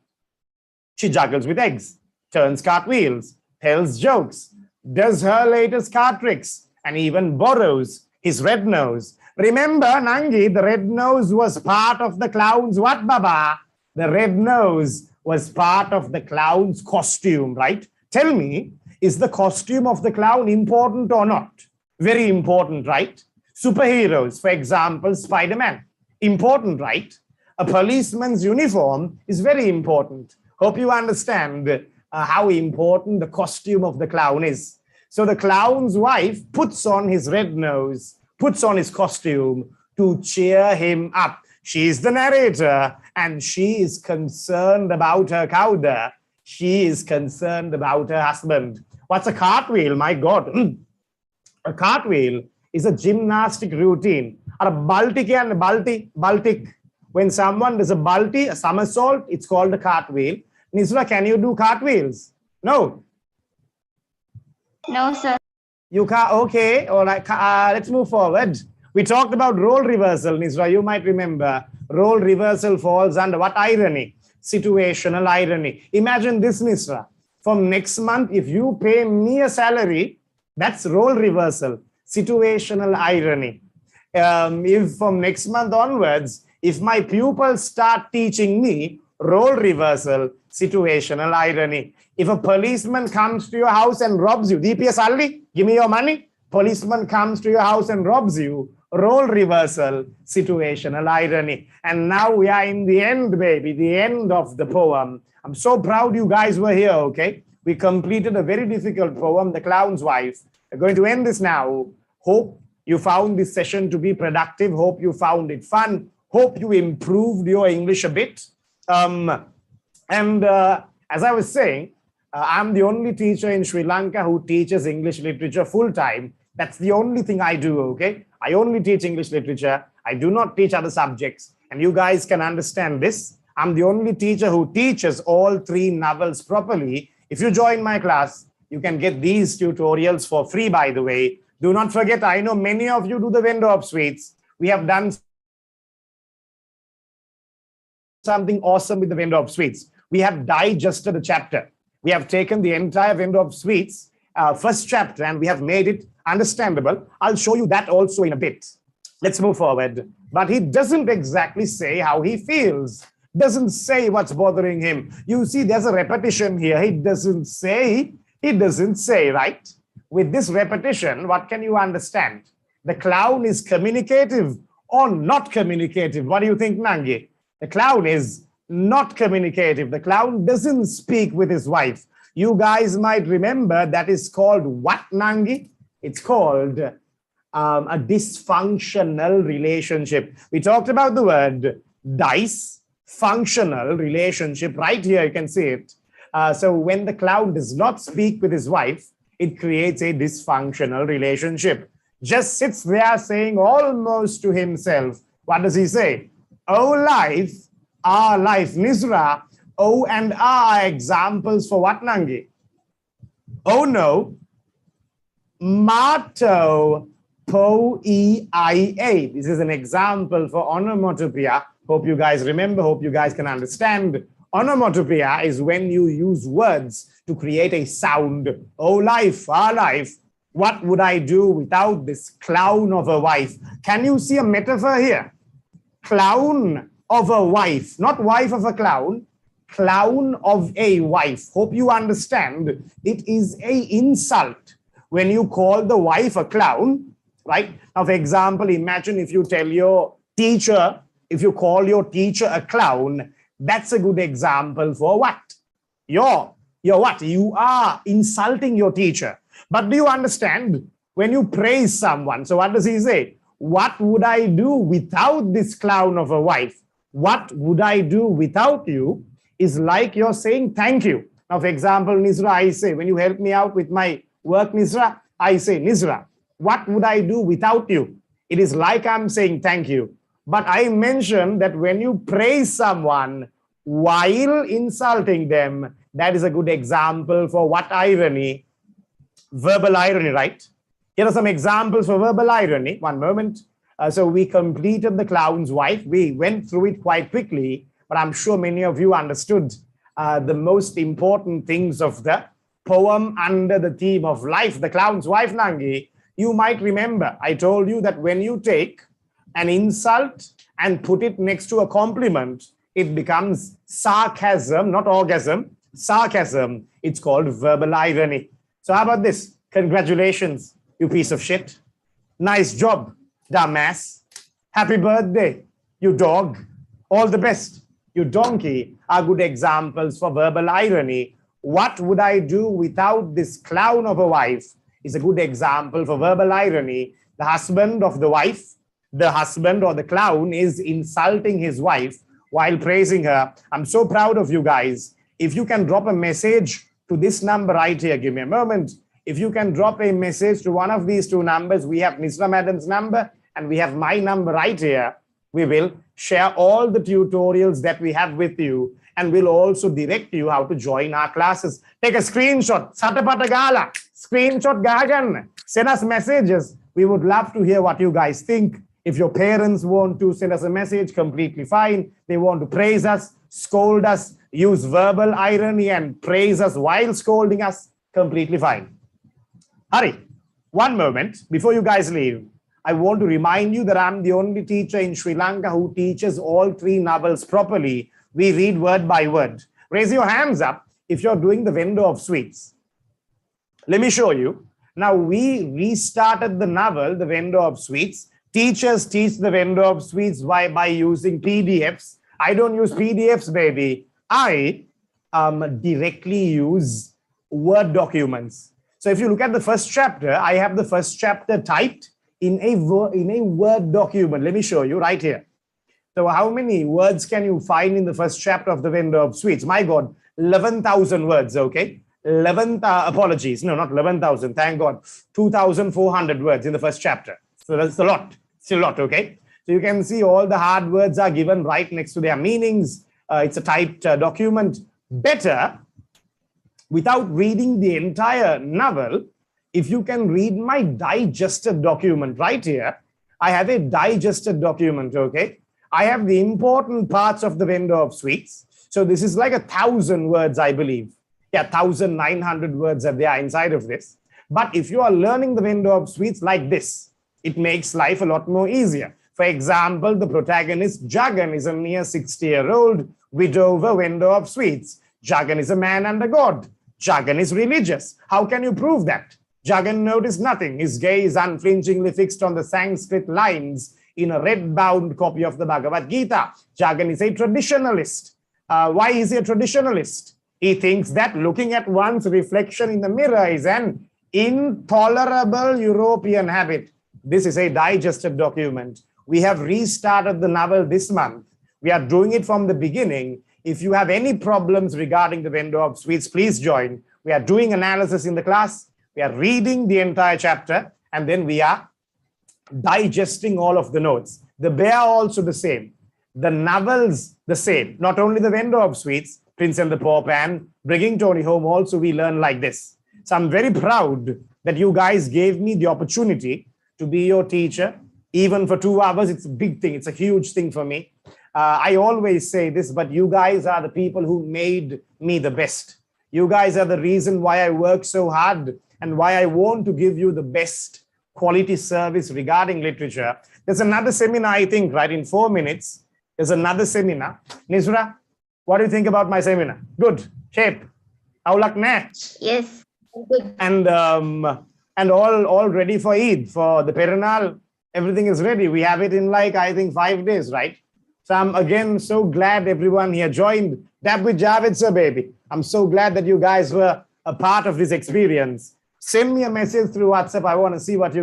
She juggles with eggs, turns cartwheels, tells jokes, does her latest card tricks, and even borrows his red nose. Remember, Nangi, the red nose was part of the clown's what, Baba? The red nose was part of the clown's costume, right? Tell me, is the costume of the clown important or not? Very important, right? Superheroes, for example, Spider-Man. Important, right? A policeman's uniform is very important. Hope you understand how important the costume of the clown is. So the clown's wife puts on his red nose, puts on his costume to cheer him up. She is the narrator and she is concerned about her cowda. She is concerned about her husband. What's a cartwheel? My God. A cartwheel is a gymnastic routine. Or a Baltic and Baltic. When someone does a Balti, a somersault, it's called a cartwheel. Nisra, can you do cartwheels? No. No, sir. You can't, okay, all right, let's move forward. We talked about role reversal, Nisra, you might remember. Role reversal falls under what irony? Situational irony. Imagine this, Nisra. From next month, if you pay me a salary, that's role reversal, situational irony. If from next month onwards, if my pupils start teaching me role reversal, situational irony. If a policeman comes to your house and robs you, DPS Alli, give me your money. Policeman comes to your house and robs you, role reversal, situational irony. And now we are in the end, baby, the end of the poem. I'm so proud you guys were here, okay? We completed a very difficult poem, The Clown's Wife. We're going to end this now. Hope you found this session to be productive. Hope you found it fun. Hope you improved your English a bit. As I was saying, I'm the only teacher in Sri Lanka who teaches English literature full-time. That's the only thing I do, okay? I only teach English literature. I do not teach other subjects. And you guys can understand this. I'm the only teacher who teaches all 3 novels properly. If you join my class, you can get these tutorials for free, by the way. Do not forget, I know many of you do the vendor of sweets. We have done something awesome with the vendor of sweets. We have digested the chapter. We have taken the entire vendor of sweets, first chapter, and we have made it understandable. I'll show you that also in a bit. Let's move forward. But he doesn't exactly say how he feels. Doesn't say what's bothering him. You see, there's a repetition here. He doesn't say, right? With this repetition, what can you understand? The clown is communicative or not communicative. What do you think, Nangi? The clown is not communicative. The clown doesn't speak with his wife. You guys might remember that is called what, Nangi? It's called a dysfunctional relationship. We talked about the word dysfunctional relationship. Right here, you can see it. So when the clown does not speak with his wife, it creates a dysfunctional relationship. Just sits there saying almost to himself. What does he say? Oh, life, our life. Nisra, oh and ah are examples for what, Nangi? Oh no, mato, po, e, I, a. This is an example for onomatopoeia. Hope you guys remember, hope you guys can understand. Onomatopoeia is when you use words to create a sound. Oh, life, our life. What would I do without this clown of a wife? Can you see a metaphor here? Clown of a wife, not wife of a clown, clown of a wife. Hope you understand. It is an insult when you call the wife a clown, right? Now, for example, imagine if you tell your teacher, if you call your teacher a clown, that's a good example for what? You're what? You are insulting your teacher. But do you understand? When you praise someone, so what does he say? What would I do without this clown of a wife? What would I do without you is like you're saying thank you. Now, for example, Nisra, I say, when you help me out with my work, Nisra, I say, Nisra, what would I do without you? It is like I'm saying thank you. But I mentioned that when you praise someone while insulting them, that is a good example for what irony? Verbal irony, right? Here are some examples for verbal irony. One moment. So we completed the clown's wife. We went through it quite quickly, but I'm sure many of you understood the most important things of the poem under the theme of life, the clown's wife, Nangi. You might remember, I told you that when you take an insult and put it next to a compliment, it becomes sarcasm, not orgasm, sarcasm. It's called verbal irony. So how about this? Congratulations, you piece of shit. Nice job, dumbass. Happy birthday, you dog. All the best, you donkey, are good examples for verbal irony. What would I do without this clown of a wife is a good example for verbal irony. The husband of the wife, the husband or the clown is insulting his wife while praising her. I'm so proud of you guys. If you can drop a message to this number right here, give me a moment. If you can drop a message to one of these two numbers, we have Nisra Madam's number and we have my number right here. We will share all the tutorials that we have with you and we'll also direct you how to join our classes. Take a screenshot, Satapata Gala, screenshot Gagan, send us messages. We would love to hear what you guys think. If your parents want to send us a message, completely fine. They want to praise us, scold us, use verbal irony and praise us while scolding us, completely fine. Hurry, one moment before you guys leave. I want to remind you that I'm the only teacher in Sri Lanka who teaches all three novels properly. We read word by word. Raise your hands up if you're doing the vendor of sweets. Let me show you. Now we restarted the novel, The Vendor of Sweets. Teachers teach the vendor of sweets by using PDFs. I don't use PDFs, baby. I directly use Word documents. So if you look at the first chapter, I have the first chapter typed in a Word document. Let me show you right here. So how many words can you find in the first chapter of The Vendor of Sweets? My God, 11,000 words, okay? 11, apologies, no, not 11,000, thank God. 2,400 words in the first chapter. So that's a lot, it's a lot, okay? So you can see all the hard words are given right next to their meanings. It's a typed document. Better, without reading the entire novel, if you can read my digested document right here, I have a digested document, okay? I have the important parts of The Vendor of Sweets. So this is like 1,000 words, I believe. Yeah, 1,900 words are there inside of this. But if you are learning The Vendor of Sweets like this, it makes life a lot more easier. For example, the protagonist, Jagan, is a mere 60-year-old widower vendor of sweets. Jagan is a man and a god. Jagan is religious. How can you prove that? Jagan noticed nothing. His gaze unflinchingly fixed on the Sanskrit lines in a red-bound copy of the Bhagavad Gita. Jagan is a traditionalist. Why is he a traditionalist? He thinks that looking at one's reflection in the mirror is an intolerable European habit. This is a digested document. We have restarted the novel this month. We are doing it from the beginning. If you have any problems regarding the vendor of sweets, please join. We are doing analysis in the class. We are reading the entire chapter, and then we are digesting all of the notes. The bear also the same. The novels the same. Not only the vendor of sweets, Prince and the Pauper, and Bringing Tony Home also we learn like this. So I'm very proud that you guys gave me the opportunity to be your teacher. Even for 2 hours, it's a big thing. It's a huge thing for me. I always say this, but you guys are the people who made me the best. You guys are the reason why I work so hard and why I want to give you the best quality service regarding literature. There's another seminar, I think, right in 4 minutes. There's another seminar. Nisra, what do you think about my seminar? Good. Shape. Aulak ne? Yes. Good. And all ready for Eid, for the Perenal. Everything is ready. We have it in like, I think, 5 days, right? So I'm again so glad everyone here joined. Dab with Javed, sir, baby. I'm so glad that you guys were a part of this experience. Send me a message through WhatsApp. I want to see what you